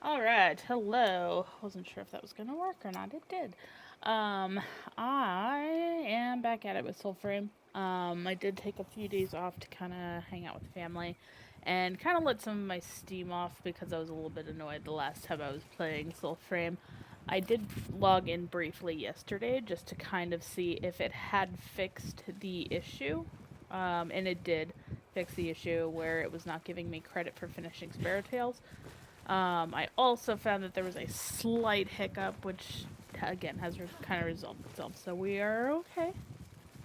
Alright, hello. Wasn't sure if that was gonna work or not. It did. I am back at it with Soulframe. I did take a few days off to kind of hang out with family and kind of let some of my steam off because I was a little bit annoyed the last time I was playing Soulframe. I did log in briefly yesterday just to kind of see if it had fixed the issue. And it did fix the issue where it was not giving me credit for finishing Sparrow Tales. I also found that there was a slight hiccup, which again has kind of resolved itself. So we are okay.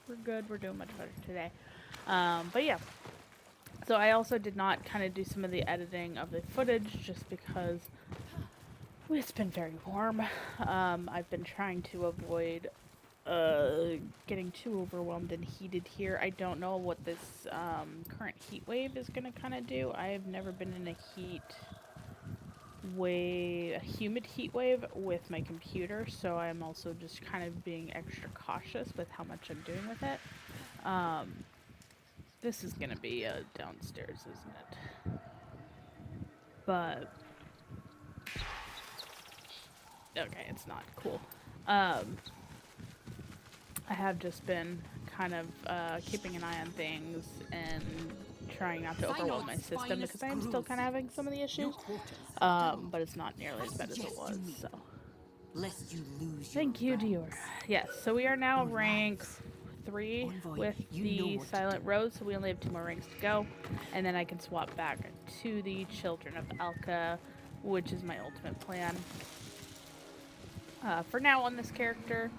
We're good. We're doing much better today. But yeah. So I also did not kind of do some of the editing of the footage just because it's been very warm. I've been trying to avoid getting too overwhelmed and heated here. I don't know what this current heat wave is going to kind of do. I've never been in a humid heat wave with my computer, so I'm also just kind of being extra cautious with how much I'm doing with it. This is gonna be downstairs, isn't it? But okay, it's not cool. I have just been kind of keeping an eye on things and trying not to overwhelm my system because I am still kind of having some of the issues. But it's not nearly as bad as it was. So Lest you lose thank you, Dior. Yes, so we are now rank 3 with the Silent Rose, so we only have 2 more ranks to go, and then I can swap back to the Children of Alka, which is my ultimate plan. For now on this character,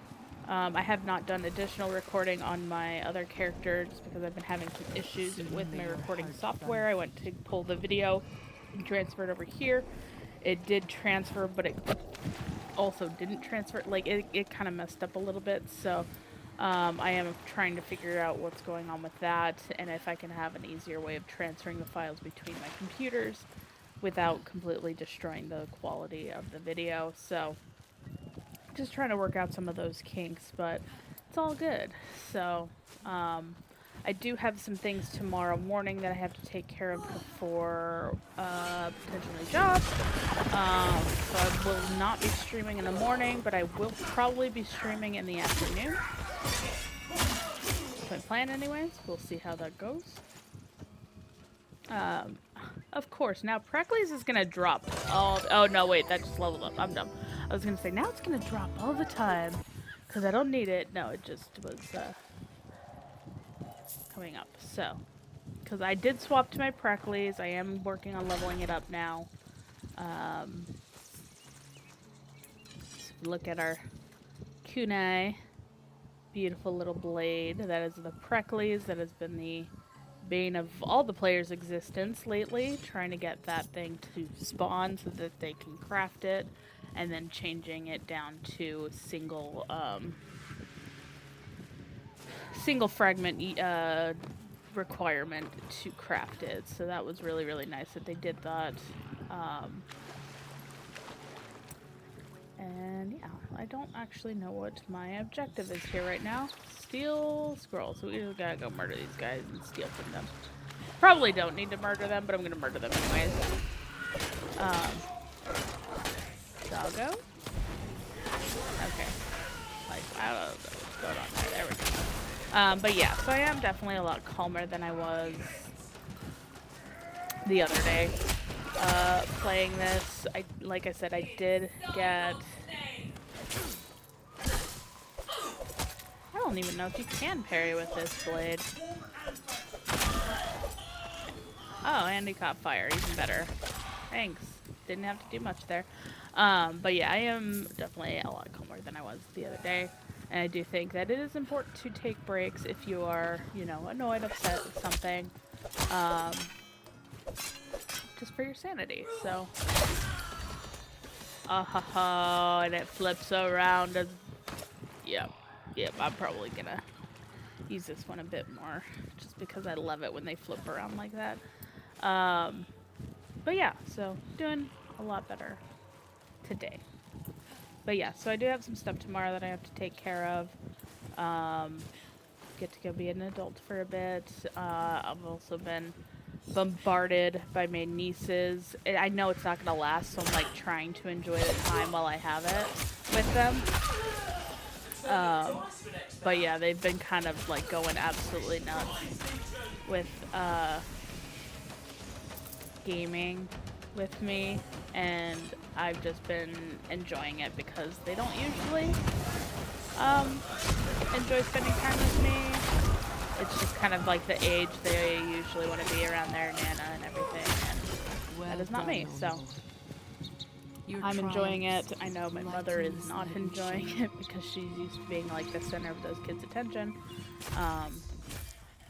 I have not done additional recording on my other character just because I've been having some issues with my recording software. I went to pull the video and transfer it over here. It did transfer, but it also didn't transfer. Like, it kind of messed up a little bit, so I am trying to figure out what's going on with that and if I can have an easier way of transferring the files between my computers without completely destroying the quality of the video. So just trying to work out some of those kinks, but it's all good. So I do have some things tomorrow morning that I have to take care of before potentially jobs. So I will not be streaming in the morning, but I will probably be streaming in the afternoon. That's my plan anyways. We'll see how that goes. Of course, now Precles is gonna drop all... Oh, no, wait, that just leveled up. I'm dumb. I was gonna say, now it's gonna drop all the time, because I don't need it. No, it just was, coming up. So, because I did swap to my Precles, I am working on leveling it up now. Look at our kunai. Beautiful little blade. That is the Precles. That has been the bane of all the players' existence lately, trying to get that thing to spawn so that they can craft it, and then changing it down to single fragment requirement to craft it. So that was really, really nice that they did that. And yeah, I don't actually know what my objective is here right now. Steal scrolls. So we just gotta go murder these guys and steal from them. Probably don't need to murder them, but I'm gonna murder them anyways. Doggo? Okay. Like, I don't know what's going on there. There we go. But yeah, so I am definitely a lot calmer than I was the other day. Playing this, like I said, I did get... I don't even know if you can parry with this blade. Oh, and he caught fire, even better. Thanks. Didn't have to do much there. But yeah, I am definitely a lot calmer than I was the other day. And I do think that it is important to take breaks if you are, you know, annoyed, upset with something. Just for your sanity, so. And it flips around as... Yep, I'm probably gonna use this one a bit more, just because I love it when they flip around like that. But yeah, so doing a lot better today. But yeah, so I do have some stuff tomorrow that I have to take care of. Get to go be an adult for a bit. I've also been bombarded by my nieces. I know it's not gonna last, so I'm like trying to enjoy the time while I have it with them. But yeah, they've been kind of like going absolutely nuts with gaming with me, and I've just been enjoying it because they don't usually enjoy spending time with me. It's just kind of like the age they usually want to be around their nana and everything, and that is not me, so I'm enjoying it. I know my mother is not enjoying it because she's used to being like the center of those kids' attention.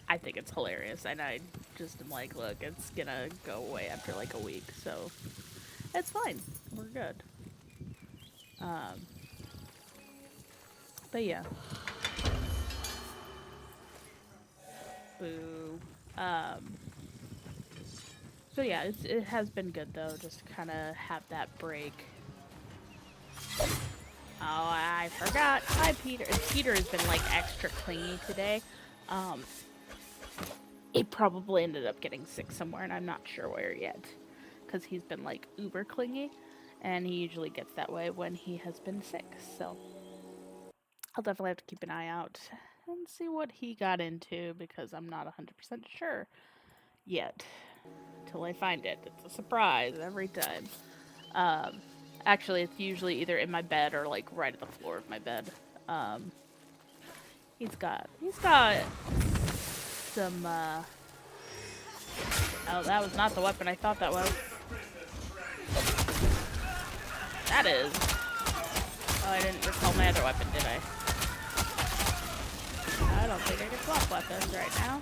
I think it's hilarious, and I just am like, look, it's gonna go away after like a week, so it's fine. We're good. But yeah. Boo. So yeah, it has been good though, just to kind of have that break. Oh, I forgot. Hi, Peter. Peter has been like extra clingy today. He probably ended up getting sick somewhere, and I'm not sure where yet, because he's been like uber clingy, and he usually gets that way when he has been sick. So I'll definitely have to keep an eye out and see what he got into, because I'm not 100% sure yet. Till I find it. It's a surprise every time. Actually, it's usually either in my bed or like right at the floor of my bed. He's got some. Oh, that was not the weapon I thought that was. That is. Oh, I didn't recall my other weapon, did I? I don't think I can swap weapons right now.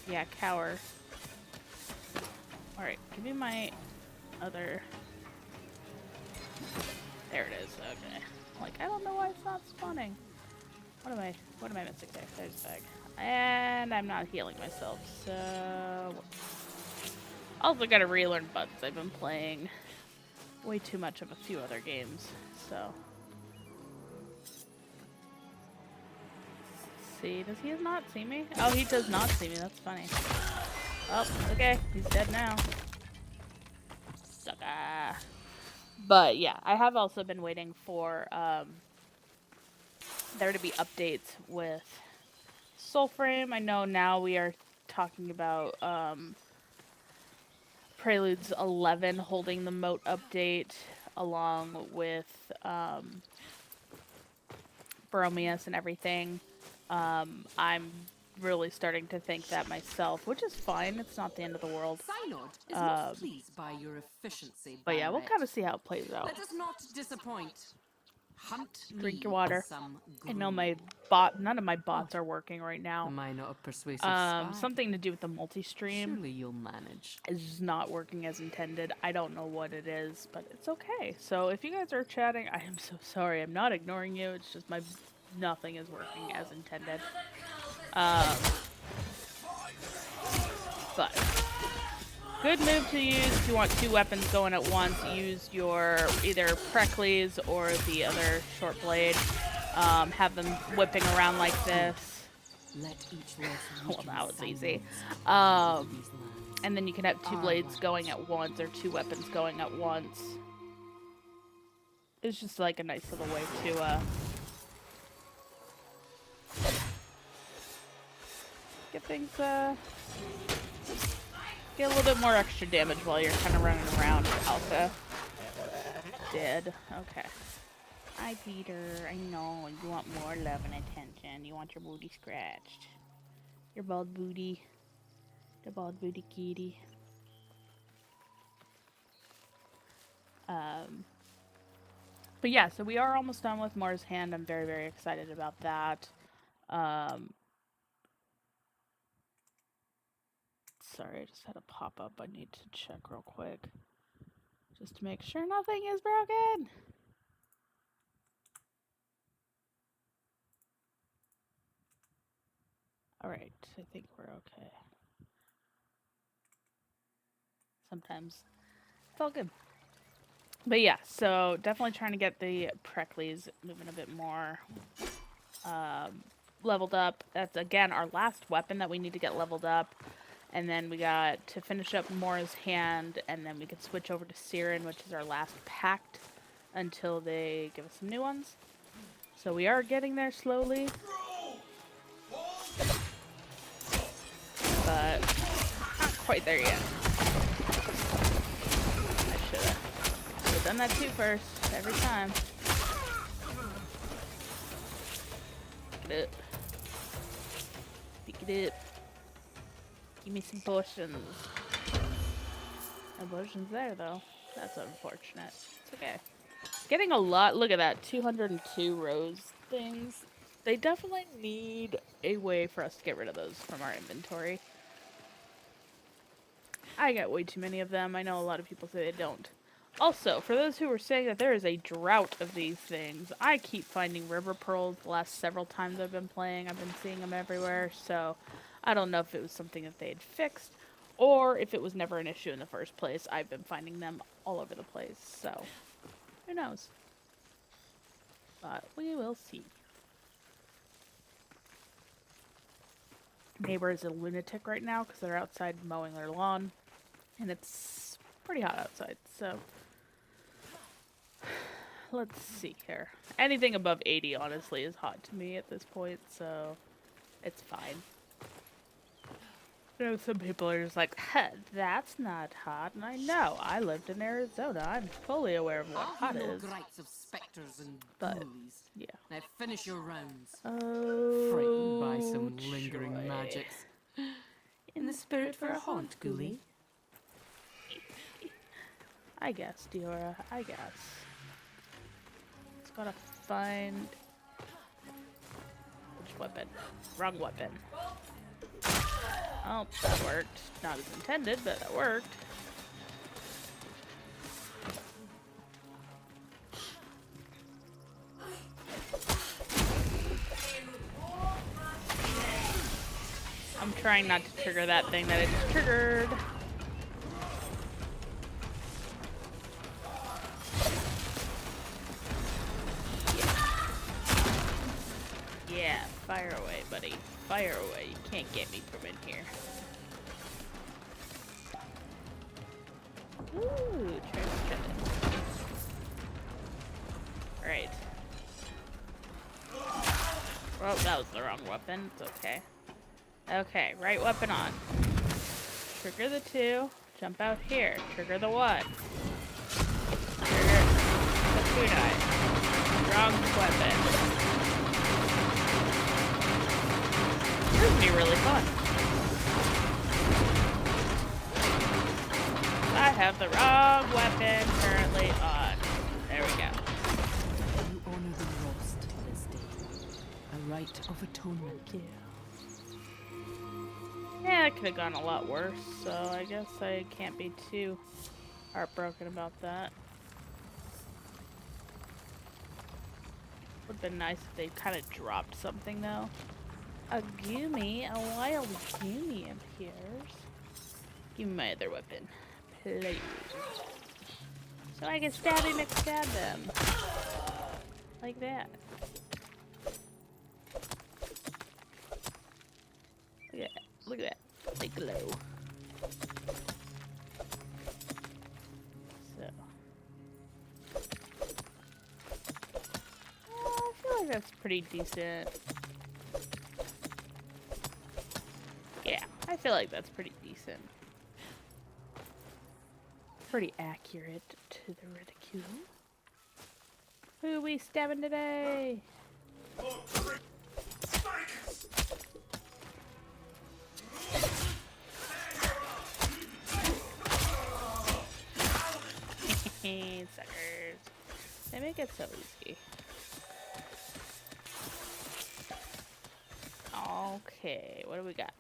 Yeah, cower. Alright, give me my other... There it is, okay. Like, I don't know why it's not spawning. What am I missing there? There's the bag. And I'm not healing myself, so... Also gotta relearn buttons. I've been playing way too much of a few other games, so... Let's see, does he not see me? Oh, he does not see me, that's funny. Oh, okay, he's dead now. Sucker. But yeah, I have also been waiting for there to be updates with Soulframe. I know now we are talking about Preludes 11 holding the moat update along with Bromius and everything. I'm really starting to think that myself, which is fine. It's not the end of the world. Synod is not pleased by your efficiency. But yeah, we'll kind of see how it plays out. Let us not disappoint. Hunt Drink your water. I know my none of my bots are working right now. Am I not a persuasive spy? Something to do with the multi-stream. Surely you'll manage. Is not working as intended. I don't know what it is, but it's okay. So if you guys are chatting, I am so sorry. I'm not ignoring you. It's just nothing is working as intended. But good move to use if you want two weapons going at once. Use your either Precles or the other short blade. Have them whipping around like this. Well, that was easy. And then you can have two blades going at once or two weapons going at once. It's just like a nice little way to get things get a little bit more extra damage while you're kind of running around. Alpha. Dead. Okay. Hi, Peter. I know. You want more love and attention. You want your booty scratched. Your bald booty. The bald booty kitty. But yeah, so we are almost done with Mars Hand. I'm very, very excited about that. Sorry, I just had a pop-up. I need to check real quick. Just to make sure nothing is broken. Alright, I think we're okay. Sometimes it's all good. But yeah, so definitely trying to get the Precles moving a bit more. leveled up. That's, again, our last weapon that we need to get leveled up. And then we got to finish up Mora's hand, and then we could switch over to Siren, which is our last pact, until they give us some new ones. So we are getting there slowly. But not quite there yet. I should have done that too first, every time. Pick it up. Pick it up. Give me some potions. No potions there, though. That's unfortunate. It's okay. Getting a lot. Look at that. 202 rose things. They definitely need a way for us to get rid of those from our inventory. I get way too many of them. I know a lot of people say they don't. Also, for those who were saying that there is a drought of these things, I keep finding river pearls the last several times I've been playing. I've been seeing them everywhere, so I don't know if it was something that they had fixed or if it was never an issue in the first place. I've been finding them all over the place, so who knows? But we will see. Neighbor is a lunatic right now because they're outside mowing their lawn, and it's pretty hot outside, so let's see here. Anything above 80, honestly, is hot to me at this point, so it's fine. You know, some people are just like, that's not hot, and I know. I lived in Arizona. I'm fully aware of what hot is. Grites of specters and But, ghoulies. yeah. Now finish your rounds. Oh, Frightened by some lingering joy. magics. In the spirit for a haunt, ghoulie. I guess, Diora. I guess. Just gotta find... Which weapon? Wrong weapon. Oh, that worked. Not as intended, but that worked. I'm trying not to trigger that thing that I just triggered. Yeah, fire away, buddy. Fire away. You can't get me from in here. Ooh, treasure. Alright. Well, that was the wrong weapon. It's okay. Okay, right weapon on. Trigger the 2. Jump out here. Trigger the 1. Trigger the kunai. Wrong weapon. This is gonna be really fun. I have the wrong weapon currently on. There we go. You honor the lost this day. A rite of atonement. Yeah. Yeah, it could have gone a lot worse, so I guess I can't be too heartbroken about that. Would have been nice if they kind of dropped something, though. A goomy, a wild goomy appears. Give me my other weapon, please. So I can stab him and stab them. Like that. Look at that. Look at that. They glow. So. I feel like that's pretty decent. Yeah, I feel like that's pretty decent. Pretty accurate to the ridicule. Who are we stabbing today? Suckers. They make it so easy. Okay, what do we got?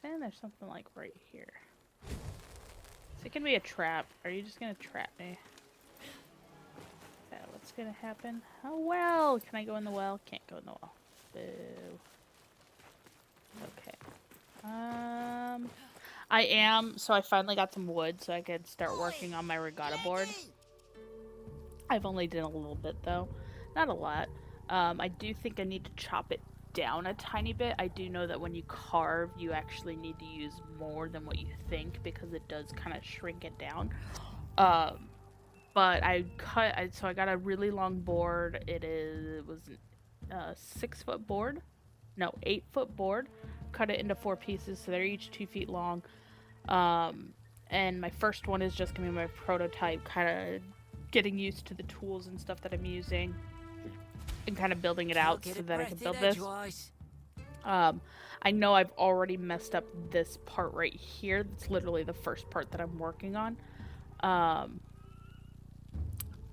Saying there's something like right here. Is it gonna be a trap? Are you just gonna trap me? Is that what's gonna happen? Oh well! Can I go in the well? Can't go in the well. Boo. Okay. So I finally got some wood so I could start working on my regatta board. I've only done a little bit though. Not a lot. I do think I need to chop it down a tiny bit. I do know that when you carve, you actually need to use more than what you think because it does kind of shrink it down. But so I got a really long board. It was a 6 foot board. No, 8 foot board. Cut it into 4 pieces, so they're each 2 feet long. And my first one is just gonna be my prototype, kind of getting used to the tools and stuff that I'm using, and kind of building it out so that I can build this. I know I've already messed up this part right here. That's literally the first part that I'm working on.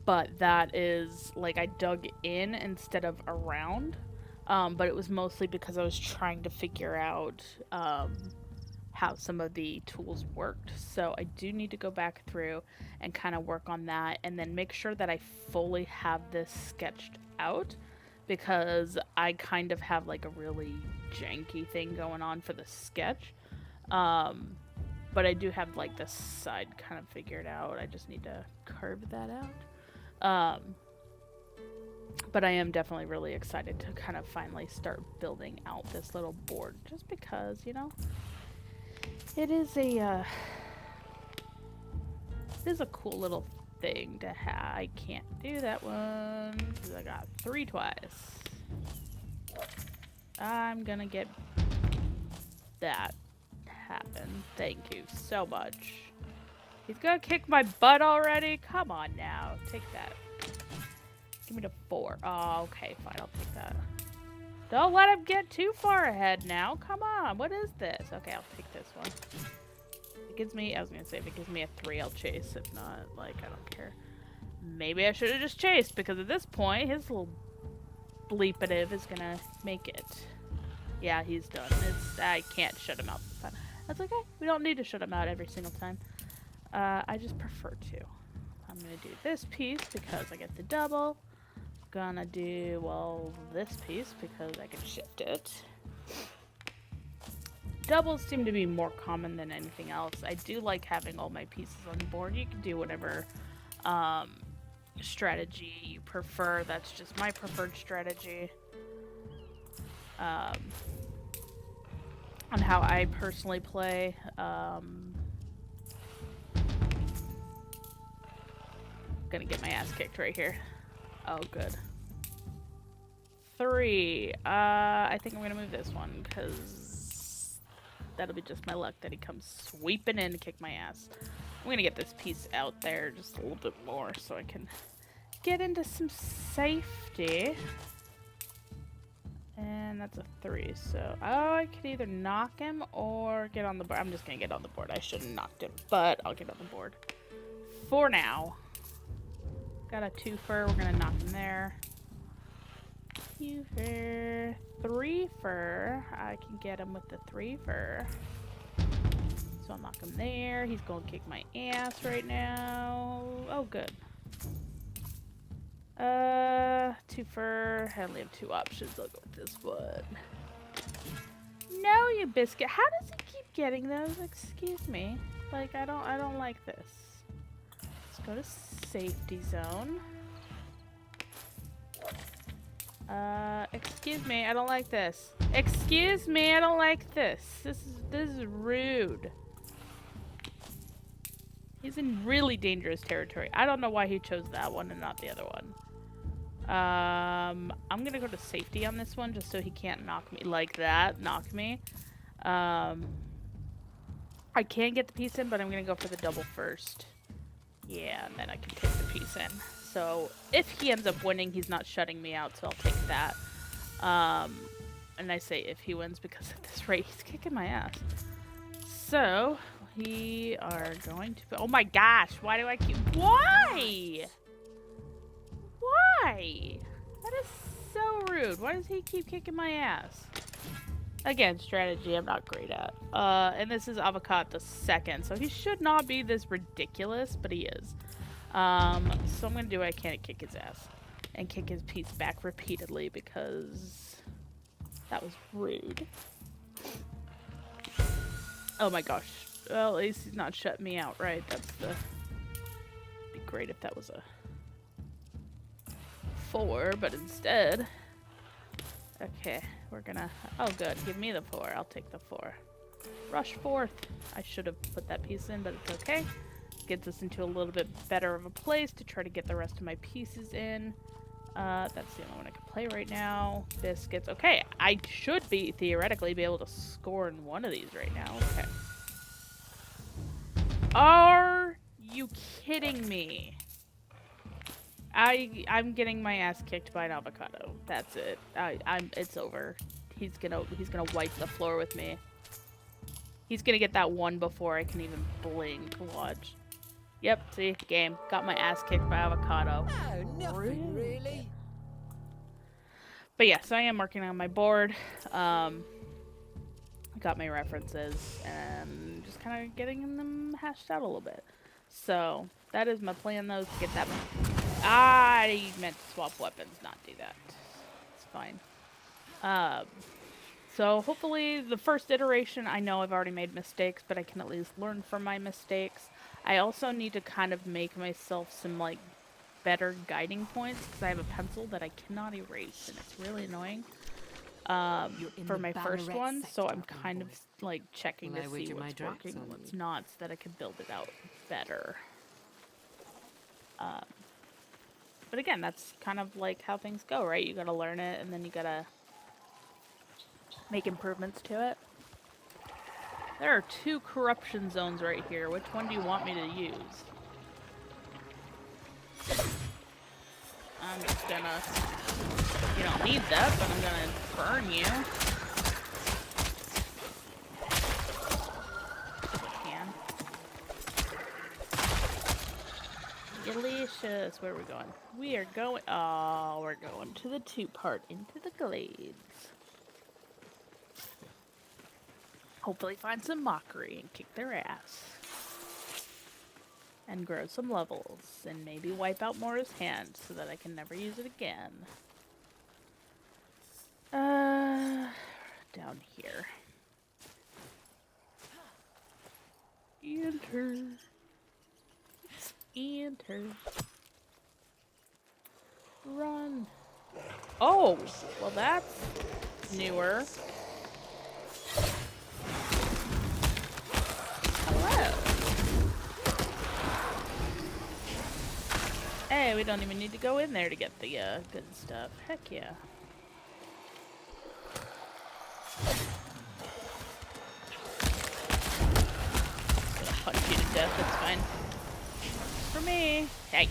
But that is, like, I dug in instead of around. But it was mostly because I was trying to figure out how some of the tools worked. So I do need to go back through and kind of work on that and then make sure that I fully have this sketched out, because I kind of have like a really janky thing going on for the sketch. But I do have like this side kind of figured out. I just need to carve that out. But I am definitely really excited to kind of finally start building out this little board, just because, you know, it is a cool little thing to have. I can't do that one because I got 3 twice. I'm gonna get that happen. Thank you so much. He's gonna kick my butt already? Come on now. Take that. Give me the 4. Oh, okay, fine. I'll take that. Don't let him get too far ahead now. Come on. What is this? Okay, I'll take this one. It gives me, I was gonna say, if it gives me a 3, I'll chase. If not, like, I don't care. Maybe I should have just chased, because at this point, his little bleepative is gonna make it. Yeah, he's done. I can't shut him out this time. That's okay. We don't need to shut him out every single time. I just prefer to. I'm gonna do this piece because I get the double. Gonna do, well, this piece because I can shift it. Doubles seem to be more common than anything else. I do like having all my pieces on the board. You can do whatever strategy you prefer. That's just my preferred strategy. On how I personally play. Gonna get my ass kicked right here. Oh, good. 3. I think I'm gonna move this one, because that'll be just my luck that he comes sweeping in to kick my ass. I'm gonna get this piece out there just a little bit more so I can get into some safety. And that's a 3, so I could either knock him or get on the board. I'm just gonna get on the board. I shouldn't have knocked him, but I'll get on the board for now. Got a 2-fer. We're gonna knock him there. 2-fer, 3-fer. I can get him with the 3-fer. So I'll knock him there. He's gonna kick my ass right now. Oh, good. 2-fer. I only have 2 options. I'll go with this one. No, you biscuit. How does he keep getting those? Excuse me. Like, I don't like this. Let's go to safety zone. Excuse me, I don't like this. Excuse me, I don't like this. This is rude. He's in really dangerous territory. I don't know why he chose that one and not the other one. I'm gonna go to safety on this one just so he can't knock me like that. Knock me. I can get the piece in, but I'm gonna go for the double first. Yeah, and then I can take the piece in. So if he ends up winning, he's not shutting me out, so I'll take that. And I say if he wins because at this rate, he's kicking my ass. So we are going to... Oh my gosh, why do I keep... Why? Why? That is so rude. Why does he keep kicking my ass? Again, strategy I'm not great at. And this is Avocado the second, so he should not be this ridiculous, but he is. So I'm gonna do what I can to kick his ass. And kick his piece back repeatedly because that was rude. Oh my gosh. Well, at least he's not shutting me out, right? That's the... It'd be great if that was a 4, but instead Okay, we're gonna... Oh, good. Give me the 4. I'll take the 4. Rush forth. I should have put that piece in, but it's okay. Gets us into a little bit better of a place to try to get the rest of my pieces in. That's the only one I can play right now. Biscuits. Okay, I should be, theoretically, be able to score in one of these right now. Okay. Are you kidding me? I'm getting my ass kicked by an avocado. That's it. It's over. He's gonna wipe the floor with me. He's gonna get that one before I can even blink. Watch. Yep, see, game. Got my ass kicked by avocado. Oh, nothing really. But yeah, so I am working on my board. Got my references and just kind of getting them hashed out a little bit. So that is my plan, though, is to get that. I meant to swap weapons, not do that. It's fine. So hopefully the first iteration, I know I've already made mistakes, but I can at least learn from my mistakes. I also need to kind of make myself some, like, better guiding points, because I have a pencil that I cannot erase, and it's really annoying for my first one, so I'm kind of, like, checking to see what's working and what's not, so that I can build it out better. But again, that's kind of like how things go, right? You gotta learn it, and then you gotta make improvements to it. There are 2 corruption zones right here. Which one do you want me to use? I'm just gonna... You don't need that, but I'm gonna burn you. If I can. Delicious. Where are we going? We are going... Oh, we're going to the 2-part into the glades. Hopefully find some mockery and kick their ass. And grow some levels. And maybe wipe out Mora's hand so that I can never use it again. Down here. Enter. Enter. Run. Oh! Well, that's newer. Hello. Hey, we don't even need to go in there to get the good stuff. Heck yeah. Gonna punch you to death, it's fine. For me. Hey,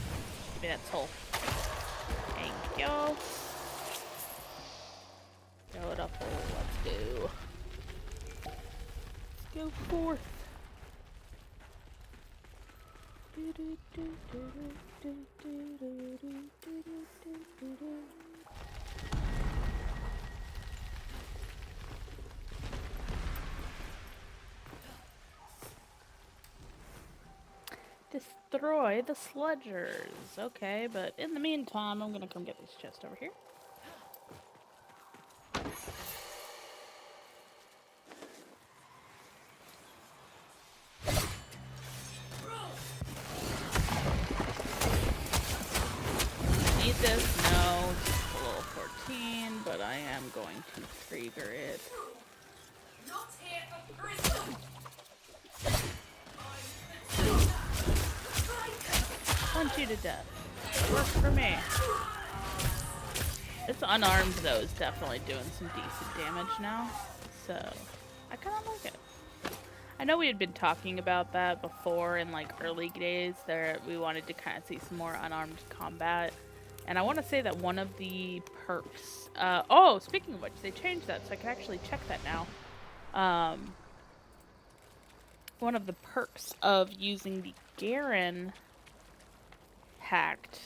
give me that soul. Thank you. Throw it up. Let's go. Let's go forth. Destroy the sludgers. Okay, but in the meantime, I'm gonna come get this chest over here. Need this? No, just a little 14, but I am going to trigger it. Not here for prison. Punch you to death. Works for me. This unarmed, though, is definitely doing some decent damage now. So, I kind of like it. I know we had been talking about that before in, like, early days. There, we wanted to kind of see some more unarmed combat. And I want to say that one of the perks... oh, speaking of which, they changed that, so I can actually check that now. One of the perks of using the Garen... hacked.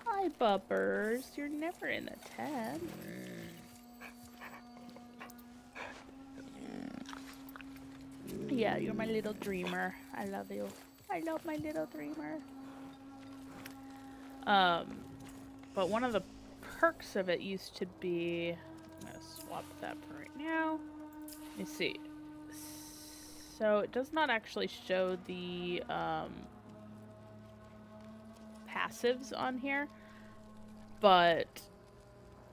Hi, Bubbers. You're never in the tent. Yeah, you're my little dreamer. I love you. I love my little dreamer. But one of the perks of it used to be... I'm gonna swap that for right now. Let me see. So it does not actually show the, passives on here, but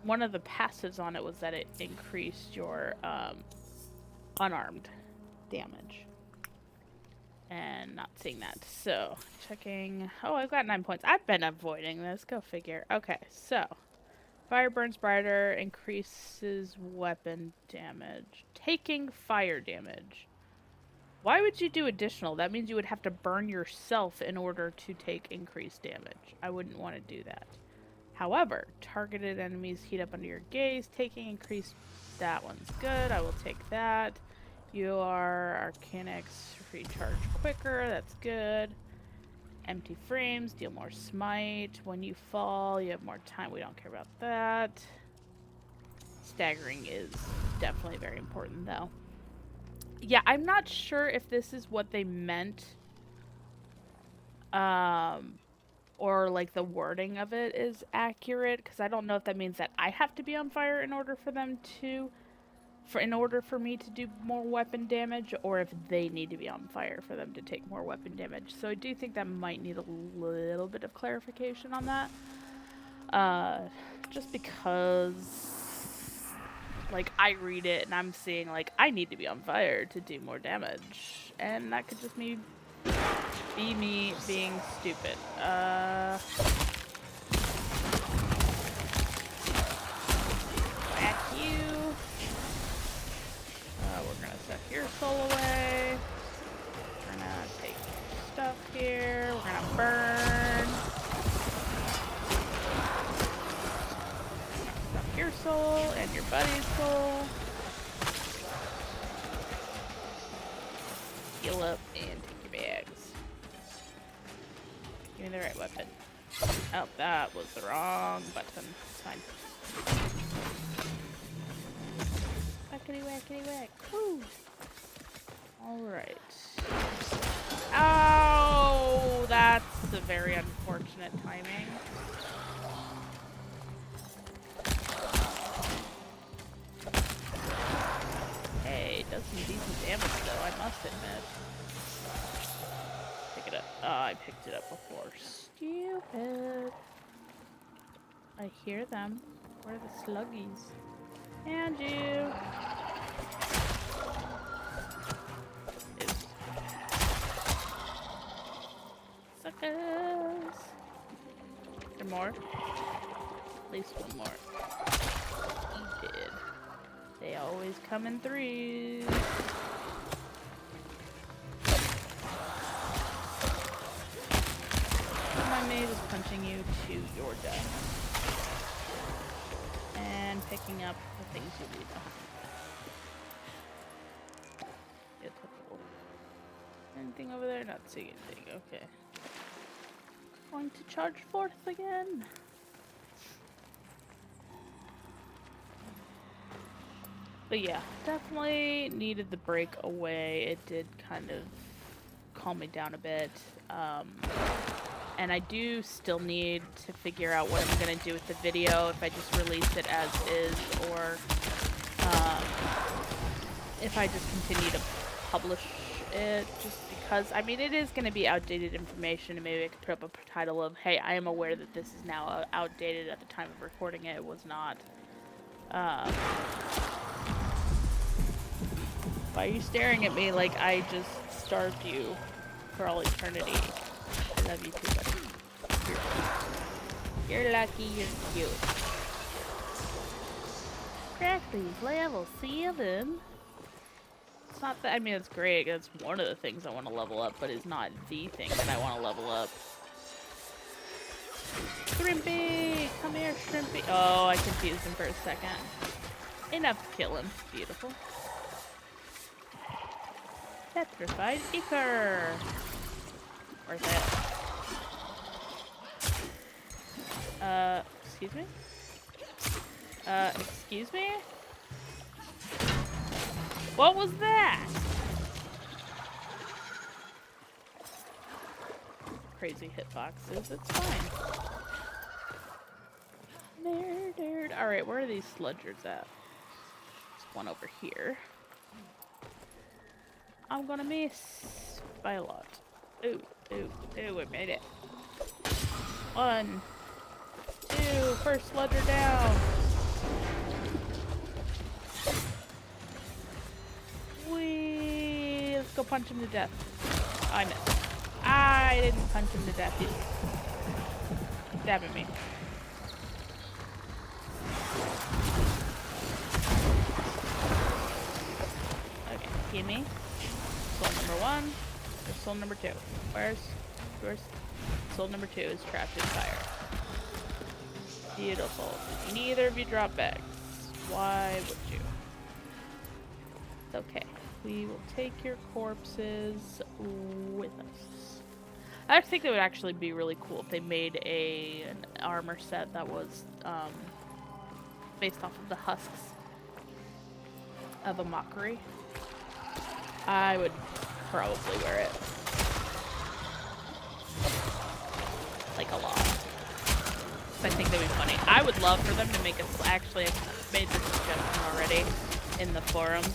one of the passives on it was that it increased your unarmed damage. And not seeing that. So, checking. Oh, I've got 9 points. I've been avoiding this. Go figure. Okay, so. Fire burns brighter, increases weapon damage. Taking fire damage. Why would you do additional? That means you would have to burn yourself in order to take increased damage. I wouldn't want to do that. However, targeted enemies heat up under your gaze. Taking increased... That one's good. I will take that. Your Arcanics recharge quicker. That's good. Empty frames, deal more smite. When you fall, you have more time. We don't care about that. Staggering is definitely very important, though. Yeah, I'm not sure if this is what they meant. Or, like, the wording of it is accurate. Because I don't know if that means that I have to be on fire in order for them to... in order for me to do more weapon damage, or if they need to be on fire for them to take more weapon damage. So I do think that might need a little bit of clarification on that. Just because, like, I read it and I'm seeing, like, I need to be on fire to do more damage. And that could just be me being stupid. Whack you. We're gonna set your soul away. We're gonna take stuff here. We're gonna burn. Suck your soul and your buddy's soul. Heal up and take your bags. Give me the right weapon. Oh, that was the wrong button. It's fine. Whackity whackity whack. Woo! Alright. Oh, that's a very unfortunate timing. Hey, it does some decent damage though, I must admit. Pick it up. Oh, I picked it up before. Stupid. I hear them. Where are the sluggies? And you. Suckers. Is there more? At least one more. He did. They always come in threes. My maid is punching you to your death. And picking up the things you leave behind. Anything over there? Not seeing anything. Okay. Going to charge forth again. But yeah, definitely needed the break away. It did kind of calm me down a bit. And I do still need to figure out what I'm going to do with the video, if I just release it as is, or if I just continue to publish it, just because, I mean, it is going to be outdated information, and maybe I could put up a title of, hey, I am aware that this is now outdated. At the time of recording it, it was not. Why are you staring at me like I just starved you for all eternity? I love you too, buddy. You're lucky, you're cute. Crack these level 7. It's not that, I mean, it's great. It's one of the things I want to level up, but it's not the thing that I want to level up. Shrimpy! Come here, Shrimpy! Oh, I confused him for a second. Enough to kill him. Beautiful. Petrified Ichor! Where's that? Excuse me? Excuse me? What was that? Crazy hitboxes, it's fine. Murdered. Alright, where are these sludgers at? There's one over here. I'm gonna miss by a lot. Ooh, ooh, ooh, I made it. 1, 2, first sludger down. punch him to death. Oh, I missed. I didn't punch him to death. He's stabbing me. Okay, gimme. Soul number 1. There's soul number 2. Where's soul number 2 is trapped in fire. Beautiful. Did neither of you drop bags? Why would you? It's okay. We will take your corpses with us. I think it would actually be really cool if they made an armor set that was based off of the husks of a mockery. I would probably wear it. Like a lot. I think that'd be funny. I would love for them to make a... Actually, I've made this suggestion already in the forums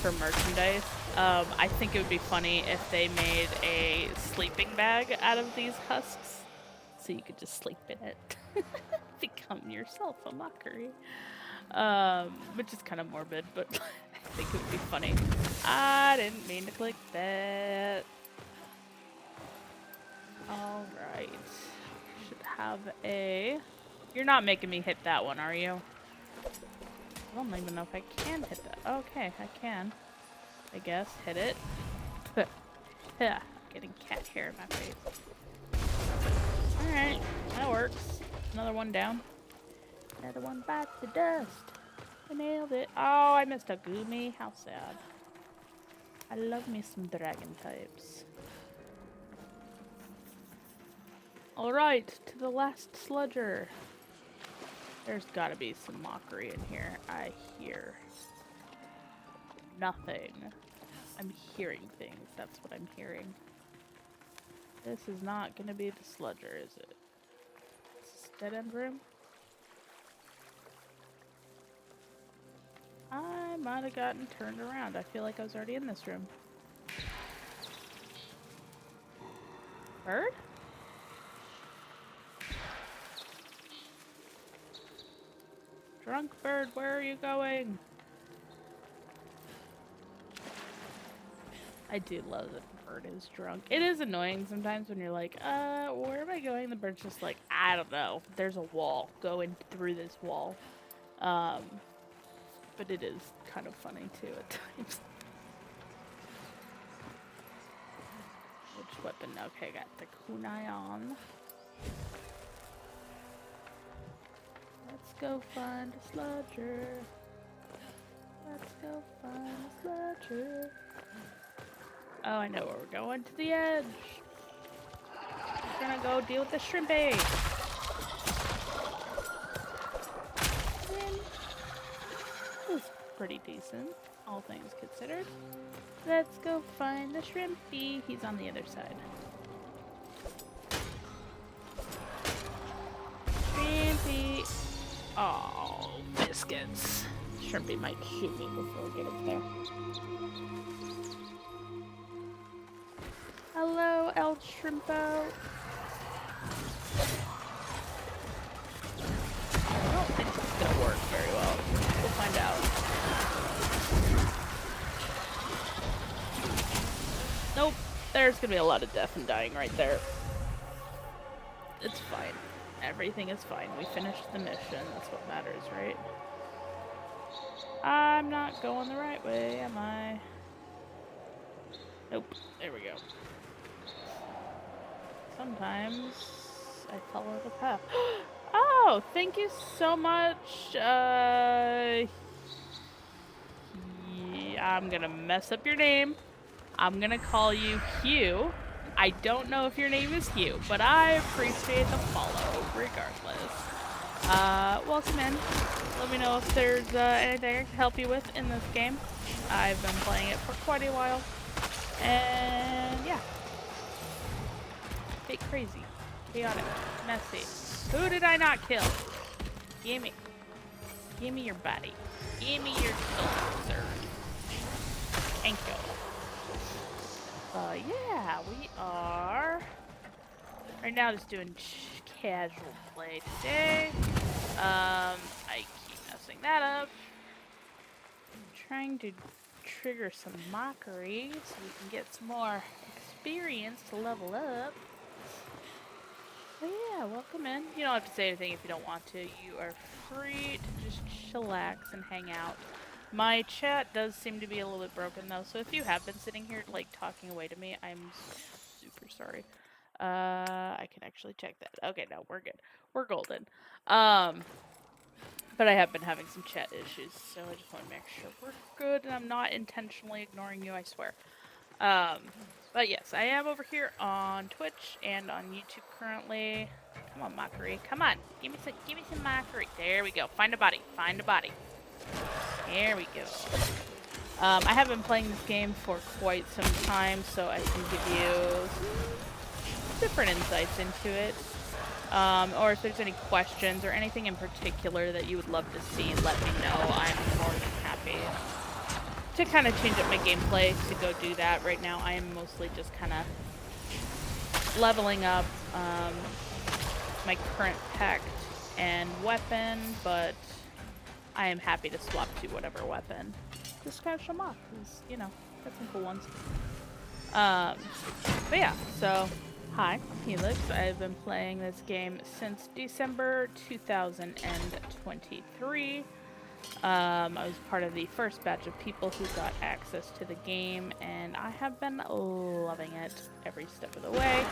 for merchandise. I think it would be funny if they made a sleeping bag out of these husks. So you could just sleep in it. Become yourself a mockery. Which is kind of morbid, but I think it would be funny. I didn't mean to click that. Alright. Should have a... You're not making me hit that one, are you? I don't even know if I can hit that. Okay, I can. I guess. Hit it. Yeah, getting cat hair in my face. Alright, that works. Another one down. Another one bites the dust. I nailed it. Oh, I missed a Gumi. How sad. I love me some dragon types. Alright, to the last sludger. There's gotta be some mockery in here. I hear nothing. I'm hearing things. That's what I'm hearing. This is not gonna be the sludger, is it? Is this dead end room? I might have gotten turned around. I feel like I was already in this room. Bird? Drunk bird, where are you going? I do love that the bird is drunk. It is annoying sometimes when you're like, where am I going? The bird's just like, I don't know. There's a wall. Going through this wall. But it is kind of funny too at times. Which weapon? Okay, I got the kunai on. Let's go find a sludger. Let's go find a sludger. Oh, I know where we're going. To the edge. We're gonna go deal with the shrimpy. It was pretty decent, all things considered. Let's go find the shrimpy. He's on the other side. Shrimpy. Oh, biscuits. Shrimpy might shoot me before we get up there. Hello, El Shrimpo. I don't think this is gonna work very well. We'll find out. Nope. There's gonna be a lot of death and dying right there. It's fine. Everything is fine. We finished the mission. That's what matters, right? I'm not going the right way, am I? Nope. There we go. Sometimes I follow the path. Oh, thank you so much. Yeah, I'm gonna mess up your name. I'm gonna call you Hugh. I don't know if your name is Hugh, but I appreciate the follow regardless. Welcome in. Let me know if there's anything I can help you with in this game. I've been playing it for quite a while. And yeah. Get crazy. Chaotic. Messy. Who did I not kill? Gimme. Gimme your body. Gimme your soul, sir. Thank you. Yeah, we are right now just doing casual play today. I keep messing that up. I'm trying to trigger some mockery so we can get some more experience to level up. But yeah, welcome in. You don't have to say anything if you don't want to. You are free to just chillax and hang out. My chat does seem to be a little bit broken though, so if you have been sitting here like talking away to me, I'm super sorry. I can actually check that. Okay, no, we're good. We're golden. But I have been having some chat issues, so I just want to make sure we're good and I'm not intentionally ignoring you, I swear. But yes, I am over here on Twitch and on YouTube currently. Come on, Mockery. Come on. Give me some Mockery. There we go. Find a body. Find a body. There we go. I have been playing this game for quite some time, so I can give you some different insights into it. Or if there's any questions or anything in particular that you would love to see, let me know. I'm more than happy to kind of change up my gameplay to go do that. Right now I am mostly just kind of leveling up my current pact and weapon, but I am happy to swap to whatever weapon. Just kind of show them off, because, you know, got some cool ones. But yeah, so, hi, I'm Helix. I've been playing this game since December 2023. I was part of the first batch of people who got access to the game, and I have been loving it every step of the way.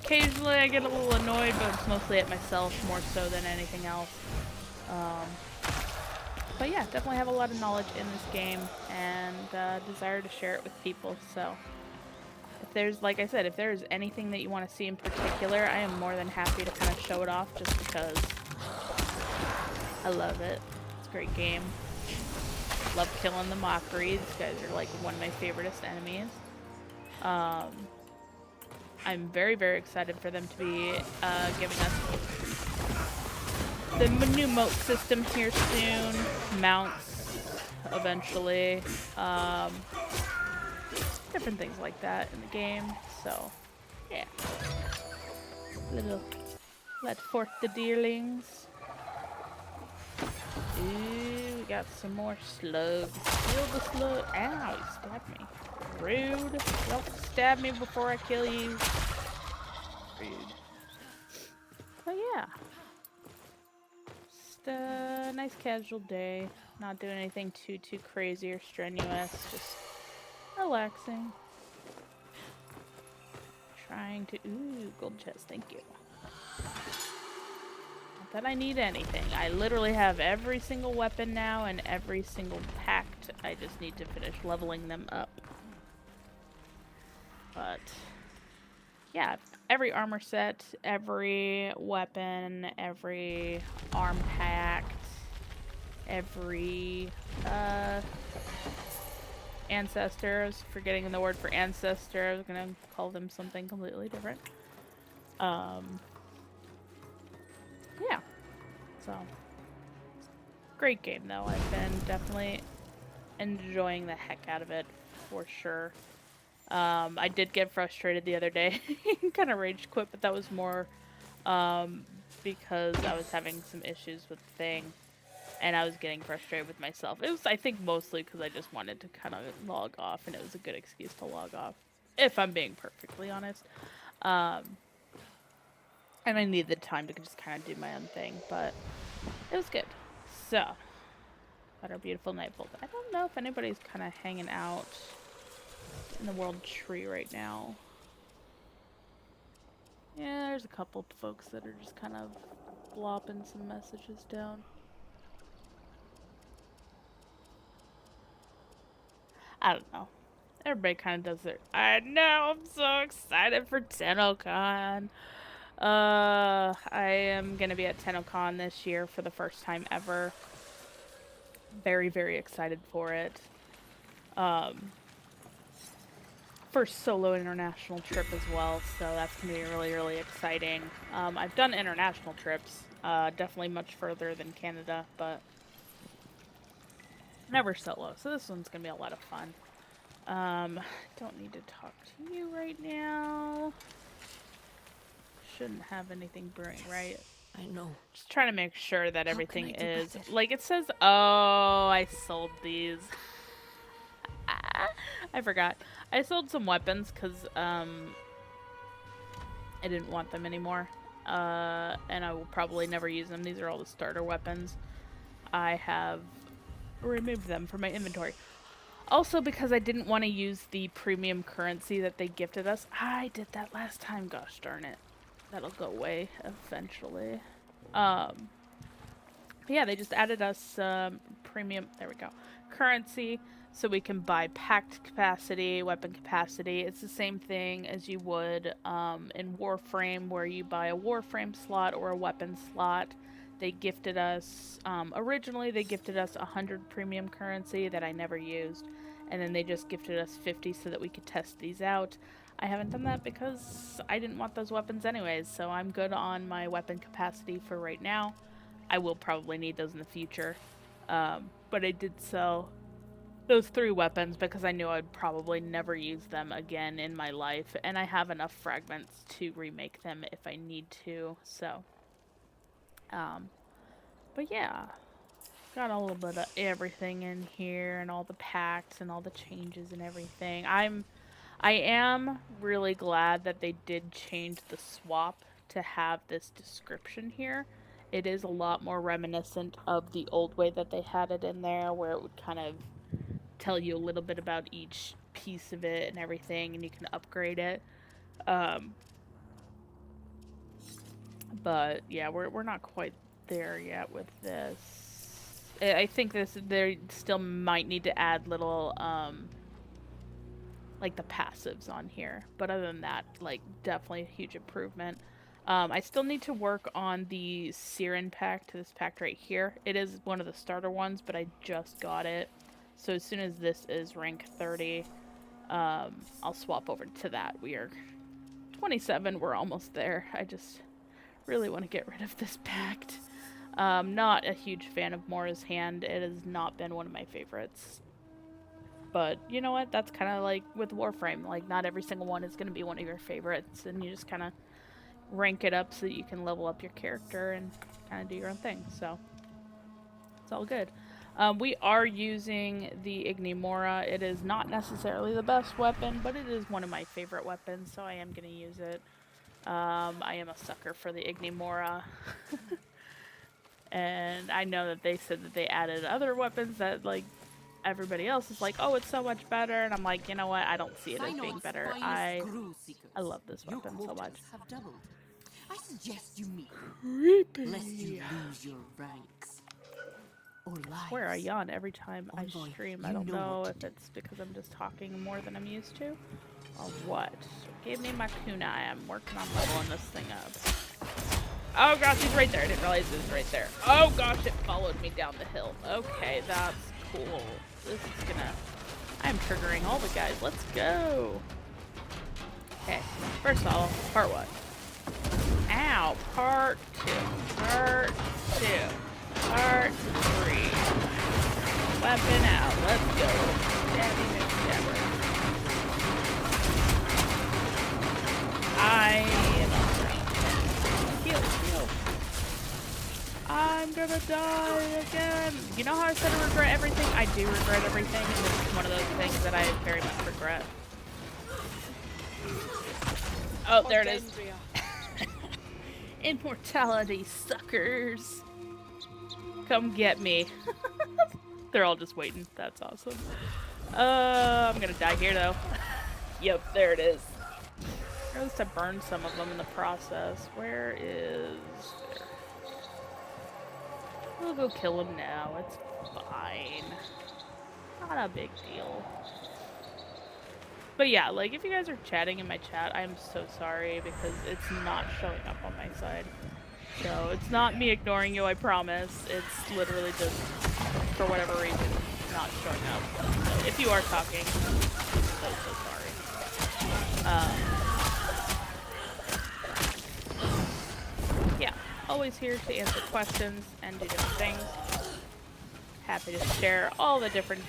Occasionally I get a little annoyed, but it's mostly at myself more so than anything else. But yeah, definitely have a lot of knowledge in this game and desire to share it with people. So if there's, like I said, if there's anything that you want to see in particular, I am more than happy to kind of show it off just because I love it. It's a great game. Love killing the Mockery. These guys are like one of my favoriteest enemies. I'm very, very excited for them to be giving us the new moat system here soon. Mounts, eventually. Different things like that in the game. So, yeah. Let forth the deerlings. Ooh, we got some more slugs. Kill the slug. Ow, you stabbed me. Rude. Don't stab me before I kill you. Rude. But yeah. Just a nice casual day. Not doing anything too crazy or strenuous. Just relaxing. Trying to... Ooh, gold chest. Thank you. Not that I need anything. I literally have every single weapon now and every single pact. I just need to finish leveling them up. But yeah, every armor set, every weapon, every arm pact, every ancestor. I was forgetting the word for ancestor. I was gonna call them something completely different. Yeah. So great game though. I've been definitely enjoying the heck out of it for sure. I did get frustrated the other day, kind of rage quit, but that was more because I was having some issues with the thing, and I was getting frustrated with myself. It was, I think, mostly because I just wanted to kind of log off, and it was a good excuse to log off, if I'm being perfectly honest. And I needed the time to just kind of do my own thing, but it was good. So, got our beautiful Nightbolt. I don't know if anybody's kind of hanging out in the world tree right now. Yeah, there's a couple folks that are just kind of blopping some messages down. I don't know. Everybody kind of does their... I know, I'm so excited for TennoCon. I am going to be at TennoCon this year for the first time ever. Very, very excited for it. First solo international trip as well, so that's going to be really, really exciting. I've done international trips, definitely much further than Canada, but never solo, so this one's going to be a lot of fun. Don't need to talk to you right now. Shouldn't have anything brewing, right? I know. Just trying to make sure that How everything can I do is better? like it says. Oh, I sold these. I forgot. I sold some weapons because I didn't want them anymore. And I will probably never use them. These are all the starter weapons. I have removed them from my inventory. Also, because I didn't want to use the premium currency that they gifted us. I did that last time. Gosh darn it. That'll go away eventually. Yeah, they just added us premium. There we go. Currency. So we can buy packed capacity, weapon capacity. It's the same thing as you would in Warframe, where you buy a Warframe slot or a weapon slot. They gifted us, originally they gifted us 100 premium currency that I never used. And then they just gifted us 50 so that we could test these out. I haven't done that because I didn't want those weapons anyways, so I'm good on my weapon capacity for right now. I will probably need those in the future. But I did sell those 3 weapons because I knew I'd probably never use them again in my life. And I have enough fragments to remake them if I need to. So, but yeah. Got a little bit of everything in here and all the packs and all the changes and everything. I am really glad that they did change the swap to have this description here. It is a lot more reminiscent of the old way that they had it in there, where it would kind of tell you a little bit about each piece of it and everything, and you can upgrade it. But yeah, we're not quite there yet with this. I think they still might need to add little like the passives on here, but other than that, like definitely a huge improvement. I still need to work on the Siren pact, this pact right here. It is one of the starter ones, but I just got it. So as soon as this is rank 30, I'll swap over to that. We are 27, we're almost there. I just really want to get rid of this pact. Not a huge fan of Mora's Hand. It has not been one of my favorites. But you know what? That's kind of like with Warframe. Like, not every single one is going to be one of your favorites. And you just kind of rank it up so that you can level up your character and kind of do your own thing. So, it's all good. We are using the Ignimora. It is not necessarily the best weapon, but it is one of my favorite weapons, so I am going to use it. I am a sucker for the Ignimora. And I know that they said that they added other weapons that, like, everybody else is like, oh, it's so much better. And I'm like, you know what? I don't see it as being better. I love this weapon so much. I suggest you meet Creepy. lest you lose your ranks. Or lives. I swear I yawn every time I Envoy, stream. you I don't know know what if to do. it's because I'm just talking more than I'm used to or what. Give me my kunai. I'm working on leveling this thing up. Oh gosh, he's right there. I didn't realize he was right there. Oh gosh, it followed me down the hill. Okay, that's cool. This is gonna... I'm triggering all the guys. Let's go. Okay, first of all, part 1. Ow, part 2. Part 2. Part 3. Weapon out. Let's go. Stabby McStabber. I am afraid. Heal. I'm gonna die again. You know how I said I regret everything? I do regret everything, and this is one of those things that I very much regret. Oh, there it is. Immortality, suckers. Come get me. They're all just waiting. That's awesome. I'm gonna die here, though. Yep, there it is. At least I burned some of them in the process. Where is... There. We'll go kill him now. It's fine. Not a big deal. But yeah, like, if you guys are chatting in my chat, I'm so sorry because it's not showing up on my side. So, it's not me ignoring you, I promise. It's literally just, for whatever reason, not showing up. So, if you are talking, I'm so sorry. Yeah, always here to answer questions and do different things. Happy to share all the different